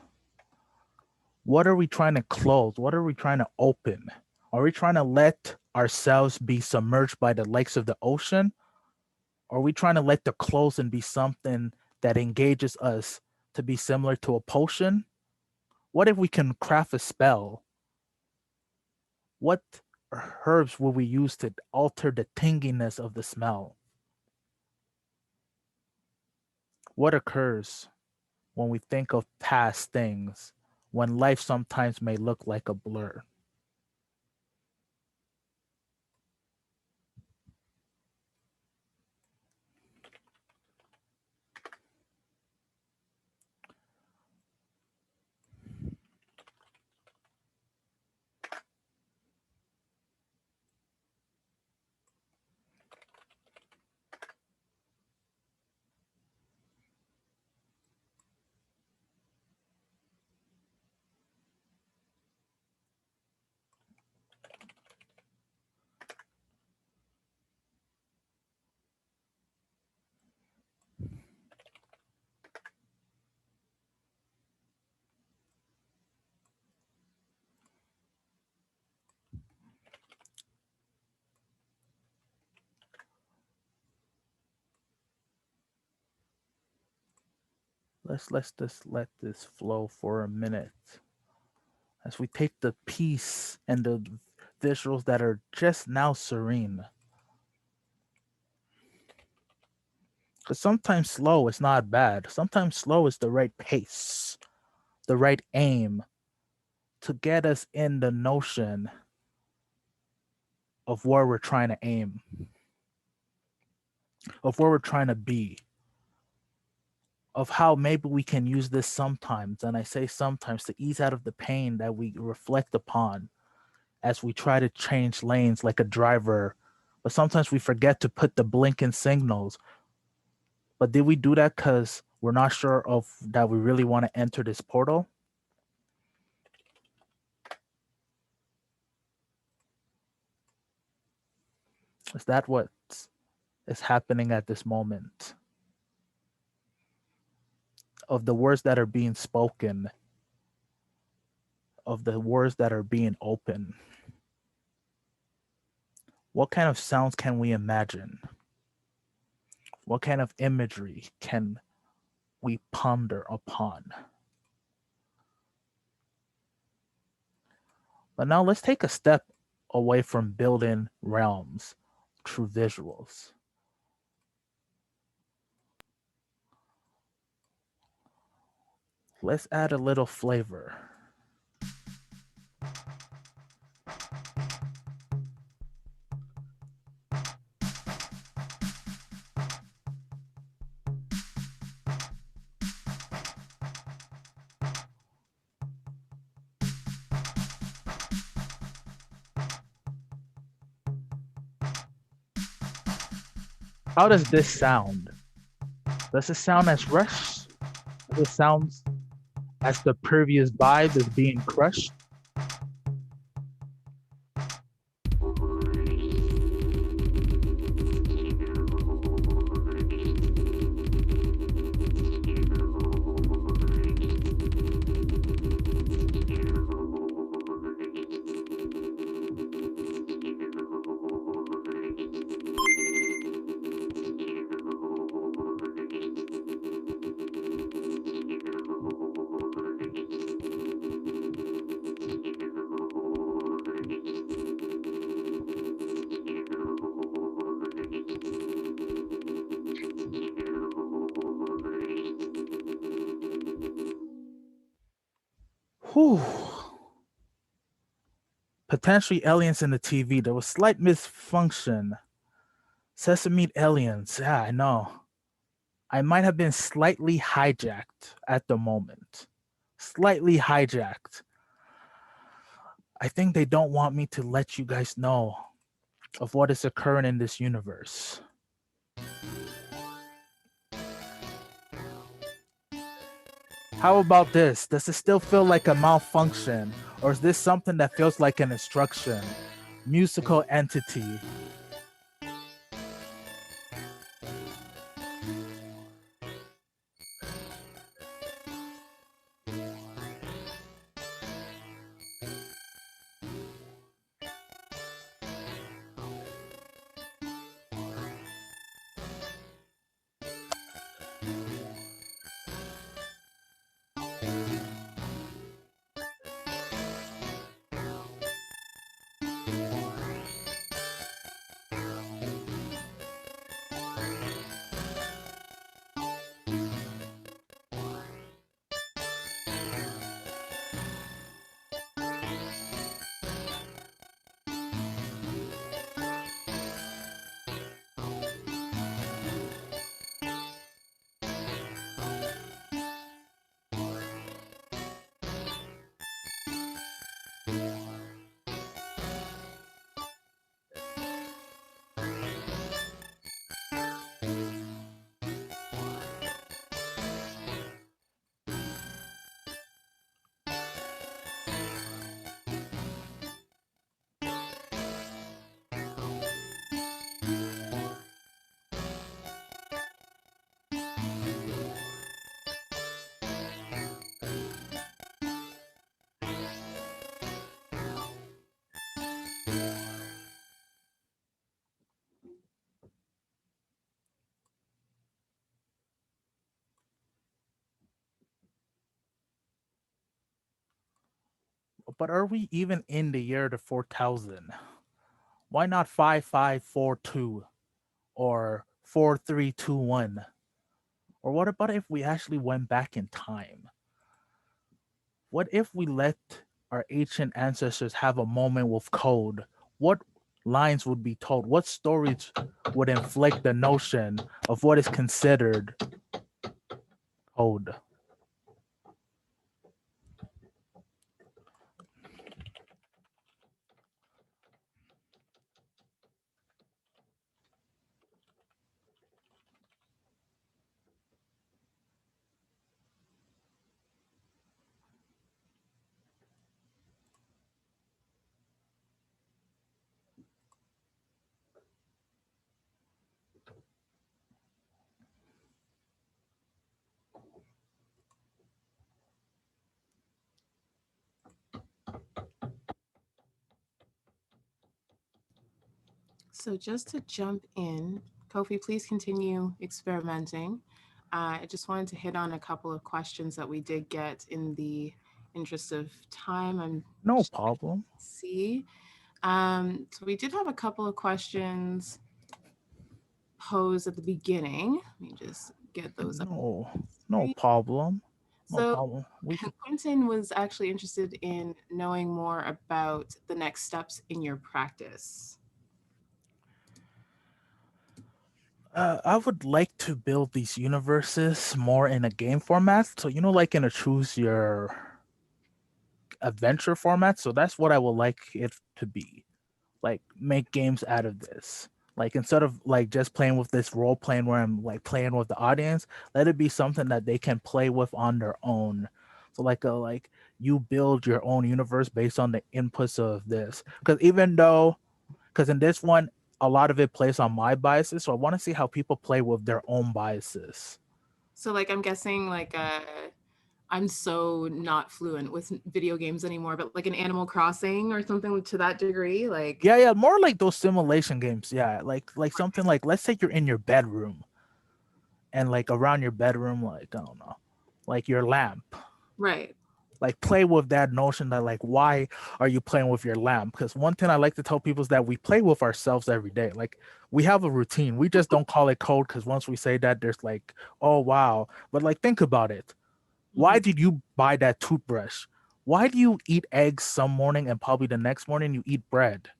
S4: what are we trying to close? What are we trying to open? Are we trying to let ourselves be submerged by the lakes of the ocean? Or are we trying to let the closing be something that engages us to be similar to a potion? What if we can craft a spell? What herbs will we use to alter the tinginess of the smell? What occurs when we think of past things, when life sometimes may look like a blur? Let's just let this flow for a minute as we take the piece and the visuals that are just now serene. Because sometimes slow is not bad. Sometimes slow is the right pace, the right aim to get us in the notion of where we're trying to aim, of where we're trying to be, of how maybe we can use this sometimes, and I say sometimes, to ease out of the pain that we reflect upon as we try to change lanes like a driver. But sometimes we forget to put the blinking signals. But did we do that because we're not sure of that we really want to enter this portal? Is that what is happening at this moment? Of the words that are being spoken, of the words that are being open, what kind of sounds can we imagine? What kind of imagery can we ponder upon? But now let's take a step away from building realms through visuals. Let's add a little flavor. How does this sound? Does it sound as rushed? Does it sound as the previous vibe is being crushed? Whew. Potentially aliens in the TV. There was slight misfunction Sesame aliens. Yeah, I know. I might have been slightly hijacked at the moment. Slightly hijacked. I think they don't want me to let you guys know of what is occurring in this universe. How about this? Does it still feel like a malfunction? Or is this something that feels like an instruction? Musical entity. But are we even in the year to 4000? Why not 5542 or 4321? Or what about if we actually went back in time? What if we let our ancient ancestors have a moment with code? What lines would be told? What stories would inflict the notion of what is considered code?
S2: So just to jump in, Kofi, please continue experimenting. I just wanted to hit on a couple of questions that we did get in the interest of time.
S4: No problem.
S2: See. So we did have a couple of questions posed at the beginning. Let me just get those up.
S4: No problem. No
S2: So
S4: problem.
S2: Quentin was actually interested in knowing more about the next steps in your practice.
S4: I would like to build these universes more in a game format. So, like in a choose your adventure format. So that's what I would like it to be. Like make games out of this. Like instead of like just playing with this role playing where I'm like playing with the audience, let it be something that they can play with on their own. So like you build your own universe based on the inputs of this. Because in this one, a lot of it plays on my biases. So I want to see how people play with their own biases.
S2: So like I'm guessing like I'm so not fluent with video games anymore, but like an Animal Crossing or something to that degree, like
S4: yeah, more like those simulation games. Yeah, like something like let's say you're in your bedroom, and like around your bedroom, like I don't know, like your lamp.
S2: Right.
S4: Like play with that notion that like why are you playing with your lamp? Because one thing I like to tell people is that we play with ourselves every day. Like we have a routine. We just don't call it code because once we say that, there's like, oh wow. But like think about it. Why did you buy that toothbrush? Why do you eat eggs some morning and probably the next morning you eat bread?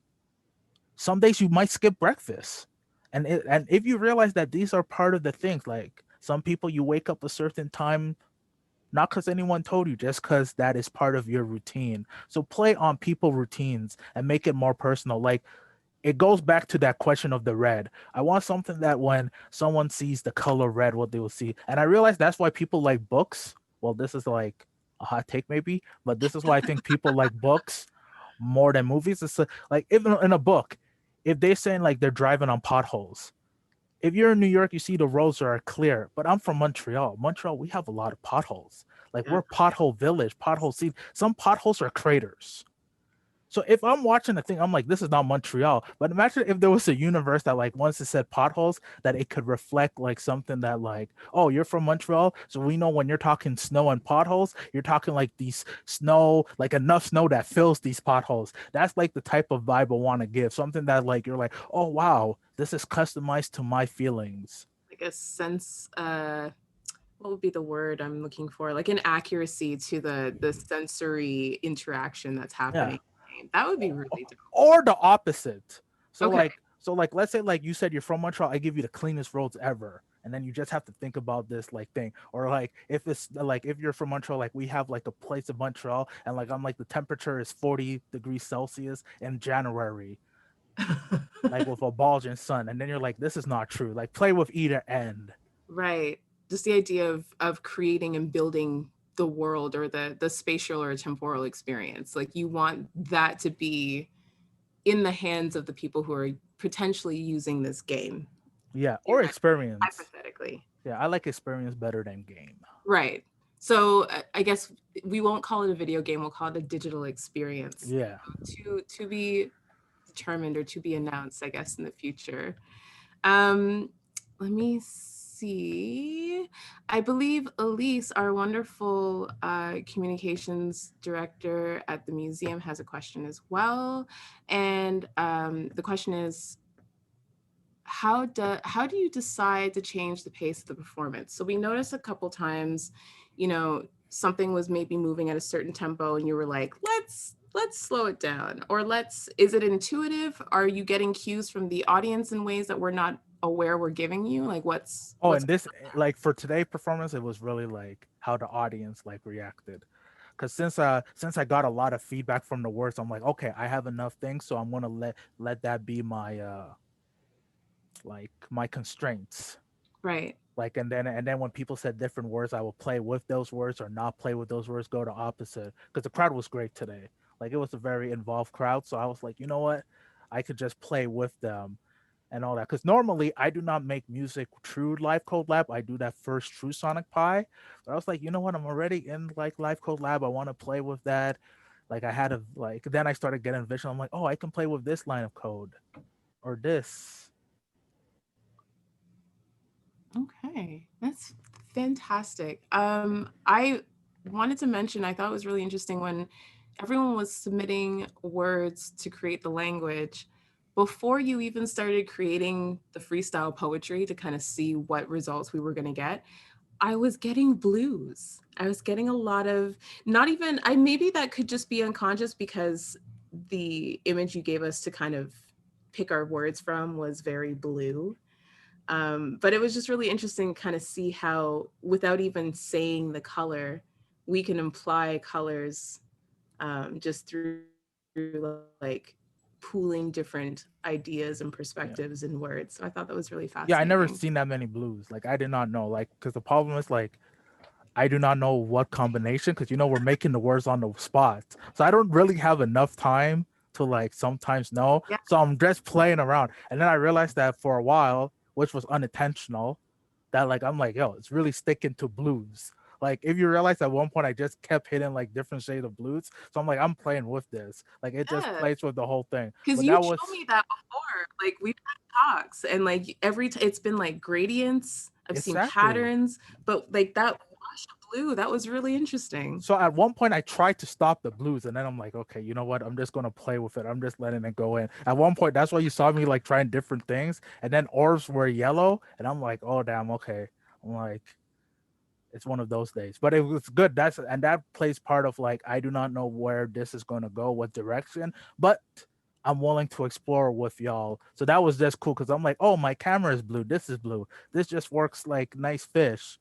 S4: Some days you might skip breakfast. And if you realize that these are part of the things, like some people you wake up a certain time, not because anyone told you, just because that is part of your routine. So play on people routines and make it more personal. Like it goes back to that question of the red. I want something that when someone sees the color red, what they will see. And I realize that's why people like books. Well, this is like a hot take maybe, but this is why I think people like books more than movies. It's like even in a book, if they're saying like they're driving on potholes, if you're in New York, you see the roads are clear. But I'm from Montreal. Montreal, we have a lot of potholes. Like we're pothole village, pothole city. Some potholes are craters. So if I'm watching a thing, I'm like, this is not Montreal. But imagine if there was a universe that like once it said potholes, that it could reflect like something that like, oh, you're from Montreal. So we know when you're talking snow and potholes, you're talking like these snow, like enough snow that fills these potholes. That's like the type of vibe I want to give. Something that like you're like, oh wow, this is customized to my feelings.
S2: Like a sense, what would be the word I'm looking for? Like an accuracy to the sensory interaction that's happening. That would be really dope.
S4: Or the opposite. So
S2: Okay.
S4: like let's say like you said you're from Montreal, I give you the cleanest roads ever. And then you just have to think about this like thing. Or like if it's like if you're from Montreal, like we have like a place in Montreal and like I'm like the temperature is 40 degrees Celsius in January, like with a bulging sun. And then you're like, this is not true. Like play with either end.
S2: Right. Just the idea of creating and building the world or the spatial or temporal experience. Like you want that to be in the hands of the people who are potentially using this game.
S4: Yeah, or experience.
S2: Hypothetically.
S4: Yeah, I like experience better than game.
S2: Right. So I guess we won't call it a video game. We'll call it a digital experience.
S4: Yeah.
S2: To be determined or to be announced, I guess, in the future. Let me see. I believe Elise, our wonderful communications director at the museum, has a question as well. And the question is, how do you decide to change the pace of the performance? So we noticed a couple times, you know, something was maybe moving at a certain tempo and you were like, let's slow it down. Or is it intuitive? Are you getting cues from the audience in ways that we're not aware we're giving you? Like
S4: and this, like for today's performance, it was really like how the audience like reacted. Because since I got a lot of feedback from the words, I'm like, okay, I have enough things, so I'm gonna let that be my like my constraints.
S2: Right.
S4: Like and then when people said different words, I will play with those words or not play with those words, go to opposite. Because the crowd was great today. Like it was a very involved crowd. So I was like, you know what? I could just play with them and all that. Because normally I do not make music through Live Code Lab. I do that first through Sonic Pi. But I was like, you know what? I'm already in like Live Code Lab. I want to play with that. Like I had a then I started getting vision. I'm like, oh, I can play with this line of code or this.
S2: Okay, that's fantastic. I wanted to mention, I thought it was really interesting when everyone was submitting words to create the language. Before you even started creating the freestyle poetry to kind of see what results we were going to get, I was getting blues. I was getting a lot of, maybe that could just be unconscious because the image you gave us to kind of pick our words from was very blue. But it was just really interesting to kind of see how, without even saying the color, we can imply colors just through like pooling different ideas and perspectives in words. So I thought that was really fascinating.
S4: Yeah, I never seen that many blues. Like I did not know, like, because the problem is like, I do not know what combination, because you know we're making the words on the spot, so I don't really have enough time to like sometimes know. Yeah. So I'm just playing around, and then I realized that for a while, which was unintentional, that like I'm like, yo, it's really sticking to blues. Like if you realize at one point I just kept hitting like different shades of blues, so I'm like, I'm playing with this. Like it just plays with the whole thing.
S2: Because you told me that before. Like we've had talks, and like it's been like gradients. I've seen patterns, but like that blue, that was really interesting.
S4: So at one point I tried to stop the blues, and then I'm like, okay, you know what, I'm just gonna play with it. I'm just letting it go in. At one point, that's why you saw me like trying different things, and then orbs were yellow, and I'm like, oh damn, okay. I'm like, it's one of those days, but it was good. That plays part of like, I do not know where this is going to go, what direction, but I'm willing to explore with y'all. So that was just cool because I'm like, oh, my camera is blue. This is blue. This just works like nice fish.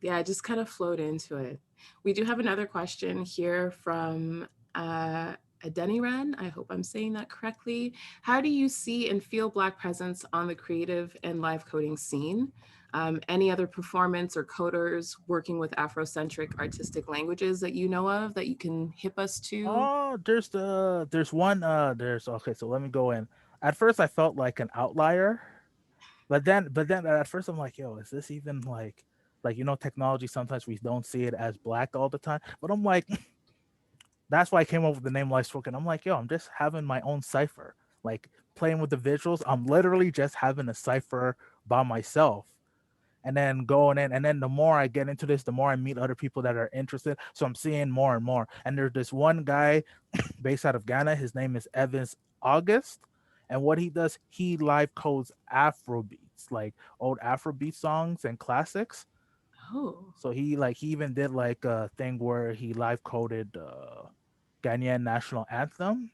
S2: Yeah, just kind of flowed into it. We do have another question here from Adeniran. I hope I'm saying that correctly. How do you see and feel Black presence on the creative and live coding scene? Any other performance or coders working with Afrocentric artistic languages that you know of that you can hip us to?
S4: Oh, there's one okay, so let me go in. At first I felt like an outlier, but then at first I'm like, yo, is this even like technology, sometimes we don't see it as black all the time. But I'm like, that's why I came up with the name LiveSpoken. I'm like, yo, I'm just having my own cipher. Like playing with the visuals, I'm literally just having a cipher by myself. And then going in, and then the more I get into this, the more I meet other people that are interested. So I'm seeing more and more. And there's this one guy based out of Ghana. His name is Evans August. And what he does, he live codes Afro beats, like old Afrobeat songs and classics.
S2: Oh,
S4: So he even did like a thing where he live coded Ghanaian national anthem.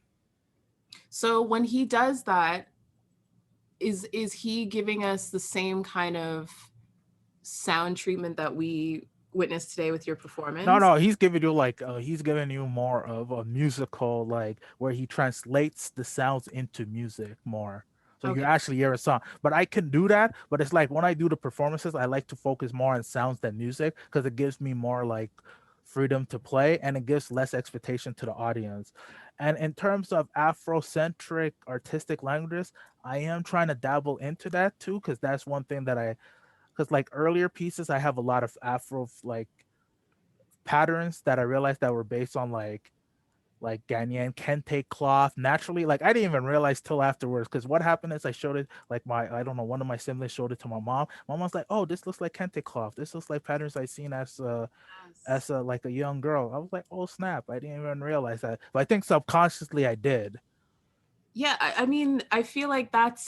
S2: so when he does that, is he giving us the same kind of sound treatment that we witnessed today with your performance?
S4: No, he's giving you he's giving you more of a musical, like where he translates the sounds into music more. So you
S2: Okay.
S4: actually hear a song. But I can do that. But it's like when I do the performances, I like to focus more on sounds than music because it gives me more like freedom to play and it gives less expectation to the audience. And in terms of Afrocentric artistic languages, I am trying to dabble into that too, because that's one thing that because like earlier pieces, I have a lot of Afro like patterns that I realized that were based on like Ghanaian kente cloth naturally. Like I didn't even realize till afterwards because what happened is I showed it like I don't know, one of my siblings showed it to my mom. My mom's like, oh, this looks like kente cloth. This looks like patterns I seen as a like a young girl. I was like, oh snap, I didn't even realize that. But I think subconsciously I did.
S2: Yeah, I mean, I feel like that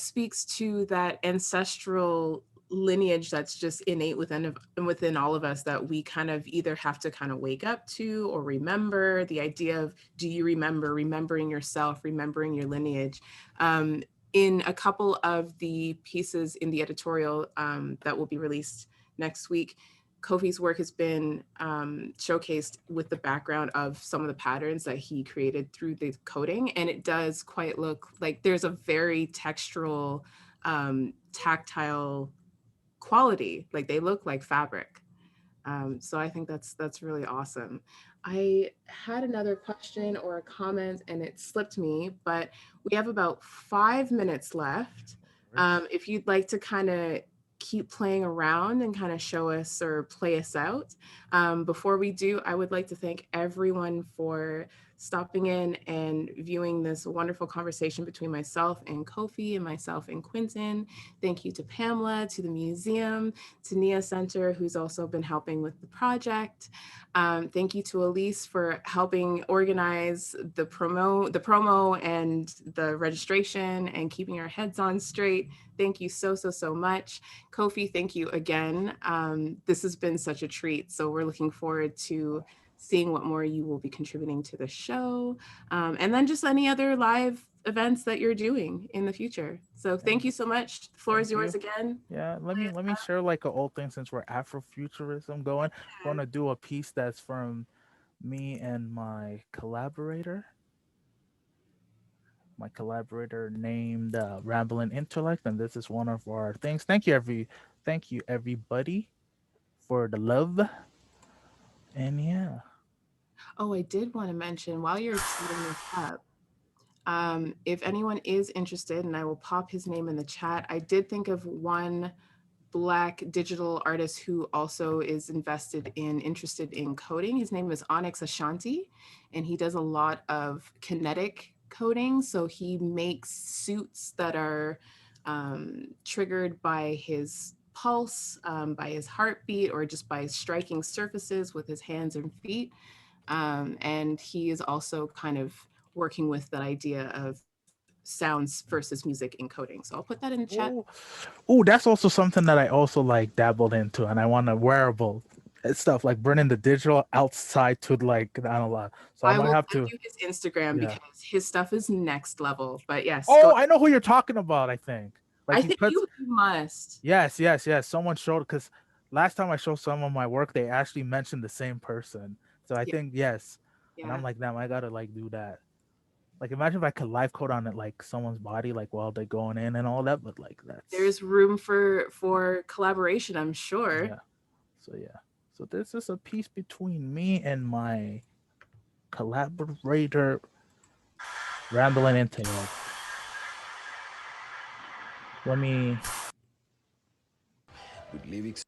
S2: speaks to that ancestral lineage that's just innate within all of us that we kind of either have to kind of wake up to or remember. The idea of, do you remembering yourself, remembering your lineage. In a couple of the pieces in the editorial that will be released next week, Kofi's work has been showcased with the background of some of the patterns that he created through the coding. And it does quite look like there's a very textural, tactile quality, like they look like fabric. So I think that's really awesome. I had another question or a comment and it slipped me, but we have about 5 minutes left. If you'd like to kind of keep playing around and kind of show us or play us out. Before we do, I would like to thank everyone for stopping in and viewing this wonderful conversation between myself and Kofi and myself and Quentin. Thank you to Pamela, to the museum, to Nia Center, who's also been helping with the project. Thank you to Elise for helping organize the promo and the registration and keeping our heads on straight. Thank you so much. Kofi, thank you again. This has been such a treat. So we're looking forward to seeing what more you will be contributing to the show. And then just any other live events that you're doing in the future. So thank you so much. The floor is yours again.
S4: Yeah, let me share like an old thing since we're Afrofuturism going. I'm gonna do a piece that's from me and my collaborator. My collaborator named Rambling Intellect, and this is one of our things. Thank you everybody for the love. And yeah.
S2: Oh, I did want to mention while you're setting this up, if anyone is interested, and I will pop his name in the chat, I did think of one Black digital artist who also is interested in coding. His name is Onyx Ashanti, and he does a lot of kinetic coding. So he makes suits that are triggered by his pulse, by his heartbeat, or just by striking surfaces with his hands and feet. And he is also kind of working with that idea of sounds versus music encoding. So I'll put that in the chat.
S4: Oh, that's also something that I also like dabbled into, and I want a wearable It's stuff like bringing the digital outside to like the analog. So I
S2: I
S4: might
S2: will
S4: have
S2: send
S4: to.
S2: you his Instagram
S4: Yeah.
S2: because his stuff is next level. But yes,
S4: Oh, I know who you're talking about. I think. Like
S2: I
S4: he
S2: think
S4: puts.
S2: you must.
S4: Yes, yes, yes. Someone showed because last time I showed some of my work, they actually mentioned the same person. So I
S2: Yeah.
S4: think yes. And
S2: Yeah.
S4: I'm like, damn, I gotta like do that. Like imagine if I could live code on it like someone's body, like while they're going in and all that, but like that's
S2: There's room for collaboration, I'm sure.
S4: yeah. So yeah. So this is a piece between me and my collaborator rambling intellect. Let me
S5: with lyrics.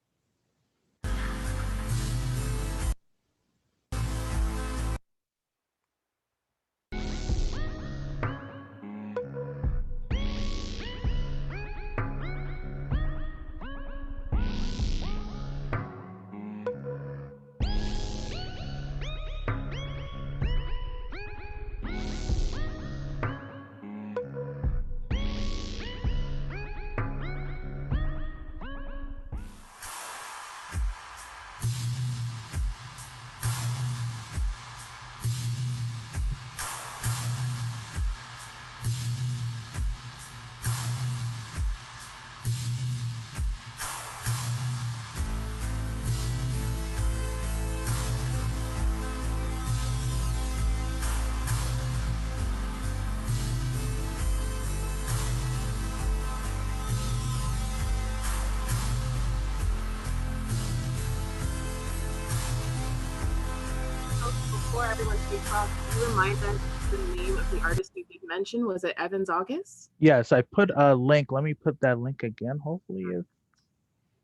S2: Before everyone takes off, can you remind them the name of the artist you did mention? Was it Evans August?
S4: yes, I put a link. Let me put that link again. Hopefully if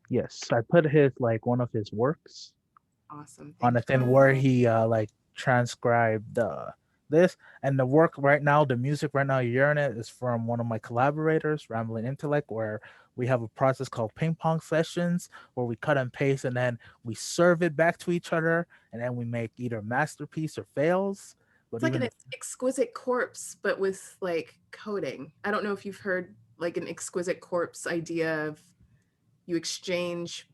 S4: yes, I put his like one of his works
S2: Awesome.
S4: on a
S2: Thank you.
S4: thing where he like transcribed this and the work right now, the music right now you're hearing it is from one of my collaborators, Rambling Intellect, where we have a process called ping pong sessions where we cut and paste and then we serve it back to each other and then we make either masterpiece or fails. But
S2: It's like
S4: even
S2: an exquisite corpse, but with like coding. I don't know if you've heard like an exquisite corpse idea of you exchange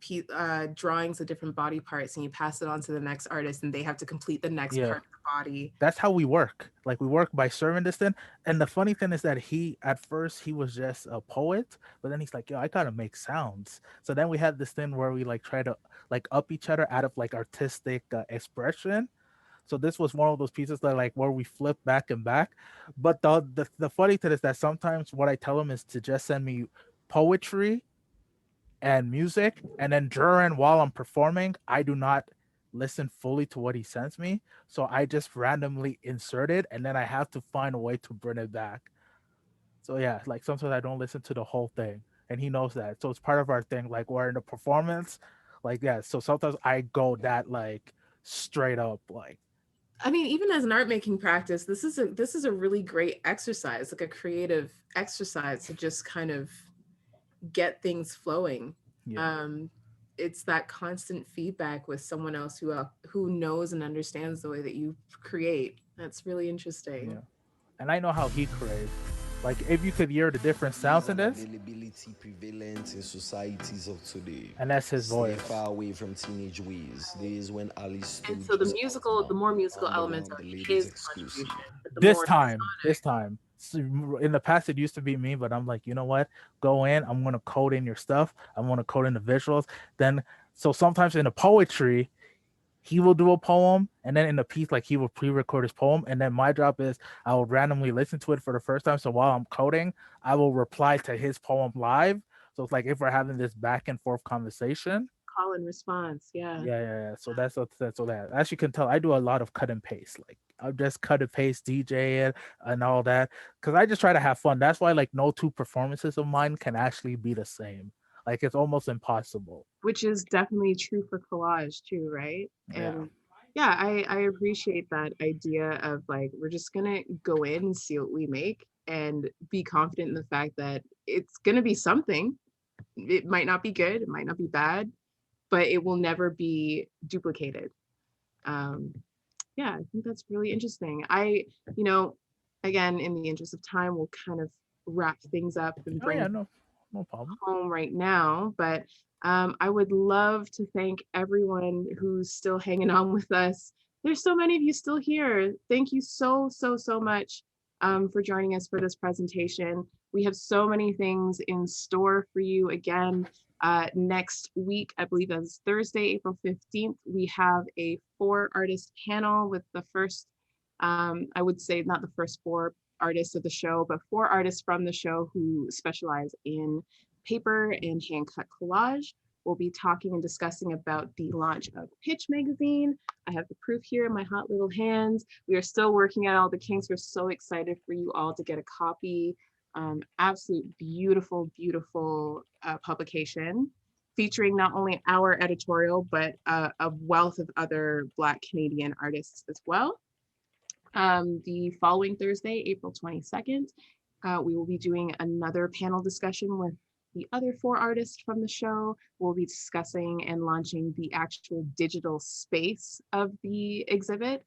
S2: drawings of different body parts and you pass it on to the next artist and they have to complete the next
S4: yeah,
S2: part of the body.
S4: that's how we work. Like we work by serving this thing. And the funny thing is that he at first he was just a poet, but then he's like, yo, I gotta make sounds. So then we had this thing where we like try to like up each other out of like artistic expression. So this was one of those pieces that like where we flip back and back. But the funny thing is that sometimes what I tell him is to just send me poetry and music, and then during while I'm performing, I do not listen fully to what he sends me. So I just randomly insert it, and then I have to find a way to bring it back. So yeah, like sometimes I don't listen to the whole thing, and he knows that. So it's part of our thing. Like we're in the performance, like yeah. So sometimes I go that like straight up, like
S2: I mean, even as an art making practice, this is a really great exercise, like a creative exercise to just kind of get things flowing.
S4: yeah.
S2: It's that constant feedback with someone else who knows and understands the way that you create. That's really interesting.
S4: Yeah. And I know how he creates. Like if you could hear the different sounds in this,
S5: Availability prevalent in societies of today.
S4: and that's his
S5: Stay
S4: voice.
S5: far away from teenage ways. Days when Alice
S2: And
S5: stood
S2: so the
S5: just
S2: more musical
S5: underground,
S2: elements are
S5: the ladies
S2: his
S5: exclusive.
S2: contribution. But the
S4: This
S2: more
S4: time. So in the past, it used to be me, but I'm like, you know what? Go in. I'm gonna code in your stuff. I'm gonna code in the visuals. Then, so sometimes in the poetry, he will do a poem, and then in the piece, like he will pre-record his poem, and then my job is I will randomly listen to it for the first time. So while I'm coding, I will reply to his poem live. So it's like if we're having this back and forth conversation.
S2: call and response, yeah.
S4: Yeah. So that's so that as you can tell, I do a lot of cut and paste. Like I'll just cut and paste, DJ it, and all that, because I just try to have fun. That's why like no two performances of mine can actually be the same. Like it's almost impossible.
S2: Which is definitely true for collage too, right?
S4: Yeah.
S2: And yeah, I appreciate that idea of like we're just gonna go in and see what we make and be confident in the fact that it's gonna be something. It might not be good, it might not be bad, but it will never be duplicated. Yeah, I think that's really interesting. You know, again, in the interest of time, we'll kind of wrap things up and
S4: Oh
S2: bring
S4: yeah, no problem.
S2: home right now, but I would love to thank everyone who's still hanging on with us. There's so many of you still here. Thank you so much for joining us for this presentation. We have so many things in store for you. Again, next week, I believe that's Thursday, April 15th, we have a 4-artist panel with the first, I would say not the first 4 artists of the show, but 4 artists from the show who specialize in paper and hand cut collage. We'll be talking and discussing about the launch of Pitch magazine. I have the proof here in my hot little hands. We are still working out all the kinks. We're so excited for you all to get a copy. Absolute beautiful, beautiful publication featuring not only our editorial, but a wealth of other Black Canadian artists as well. The following Thursday, April 22nd, we will be doing another panel discussion with the other 4 artists from the show. We'll be discussing and launching the actual digital space of the exhibit.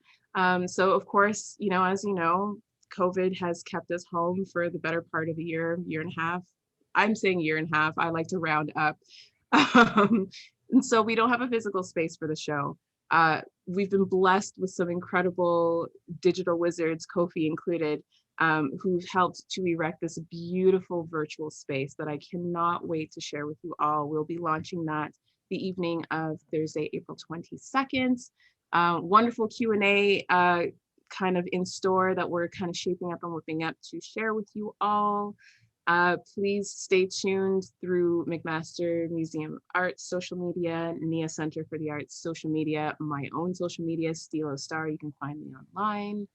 S2: So of course, you know, as you know, COVID has kept us home for the better part of a year and a half. I'm saying year and a half, I like to round up. And so we don't have a physical space for the show. We've been blessed with some incredible digital wizards, Kofi included, who've helped to erect this beautiful virtual space that I cannot wait to share with you all. We'll be launching that the evening of Thursday, April 22nd. Wonderful Q&A kind of in store that we're kind of shaping up and whipping up to share with you all. Please stay tuned through Mcmaster Museum Arts social media, NIA Center for the Arts social media, my own social media, Stylo Starr. You can find me online.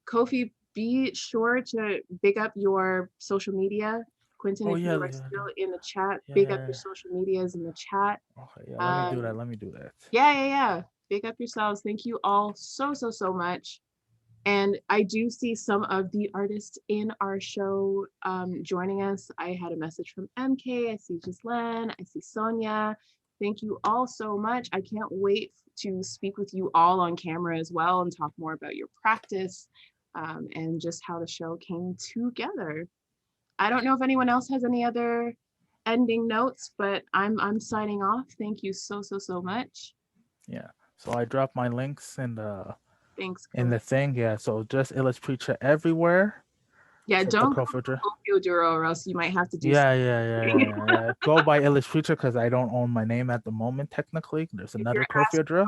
S2: Kofi, be sure to big up your social media. Quentin, if you are still in the chat, big up your social medias in the chat.
S4: Okay, yeah, let me do that.
S2: Yeah. Big up yourselves. Thank you all so much. And I do see some of the artists in our show joining us. I had a message from MK, I see Ghislaine, I see Sonia. Thank you all so much. I can't wait to speak with you all on camera as well and talk more about your practice and just how the show came together. I don't know if anyone else has any other ending notes, but I'm signing off. Thank you so much.
S4: Yeah. So I dropped my links in the
S2: Thanks.
S4: in the thing. Yeah. So just Illestpreacha everywhere.
S2: Yeah,
S4: so
S2: don't go Kofi Oduro or else you might have to do
S4: yeah. Go by Illestpreacha because I don't own my name at the moment, technically. There's another Kofi Oduro.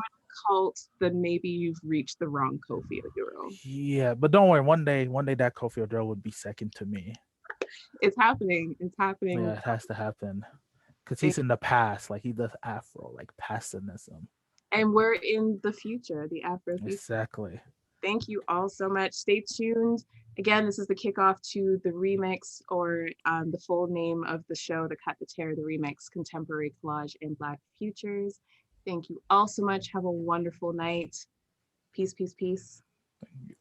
S2: Cult, then maybe you've reached the wrong Kofi Oduro.
S4: Yeah, but don't worry, one day that Kofi Oduro would be second to me.
S2: It's happening.
S4: Yeah, it has to happen. Because he's in the past, like he does Afro, like passinism.
S2: And we're in the future, the Afro future.
S4: Exactly.
S2: Thank you all so much. Stay tuned. Again, this is the kickoff to the remix, or the full name of the show, The Cut, the Tear, the Remix, Contemporary Collage in Black Futures. Thank you all so much. Have a wonderful night. Peace.
S4: Thank you.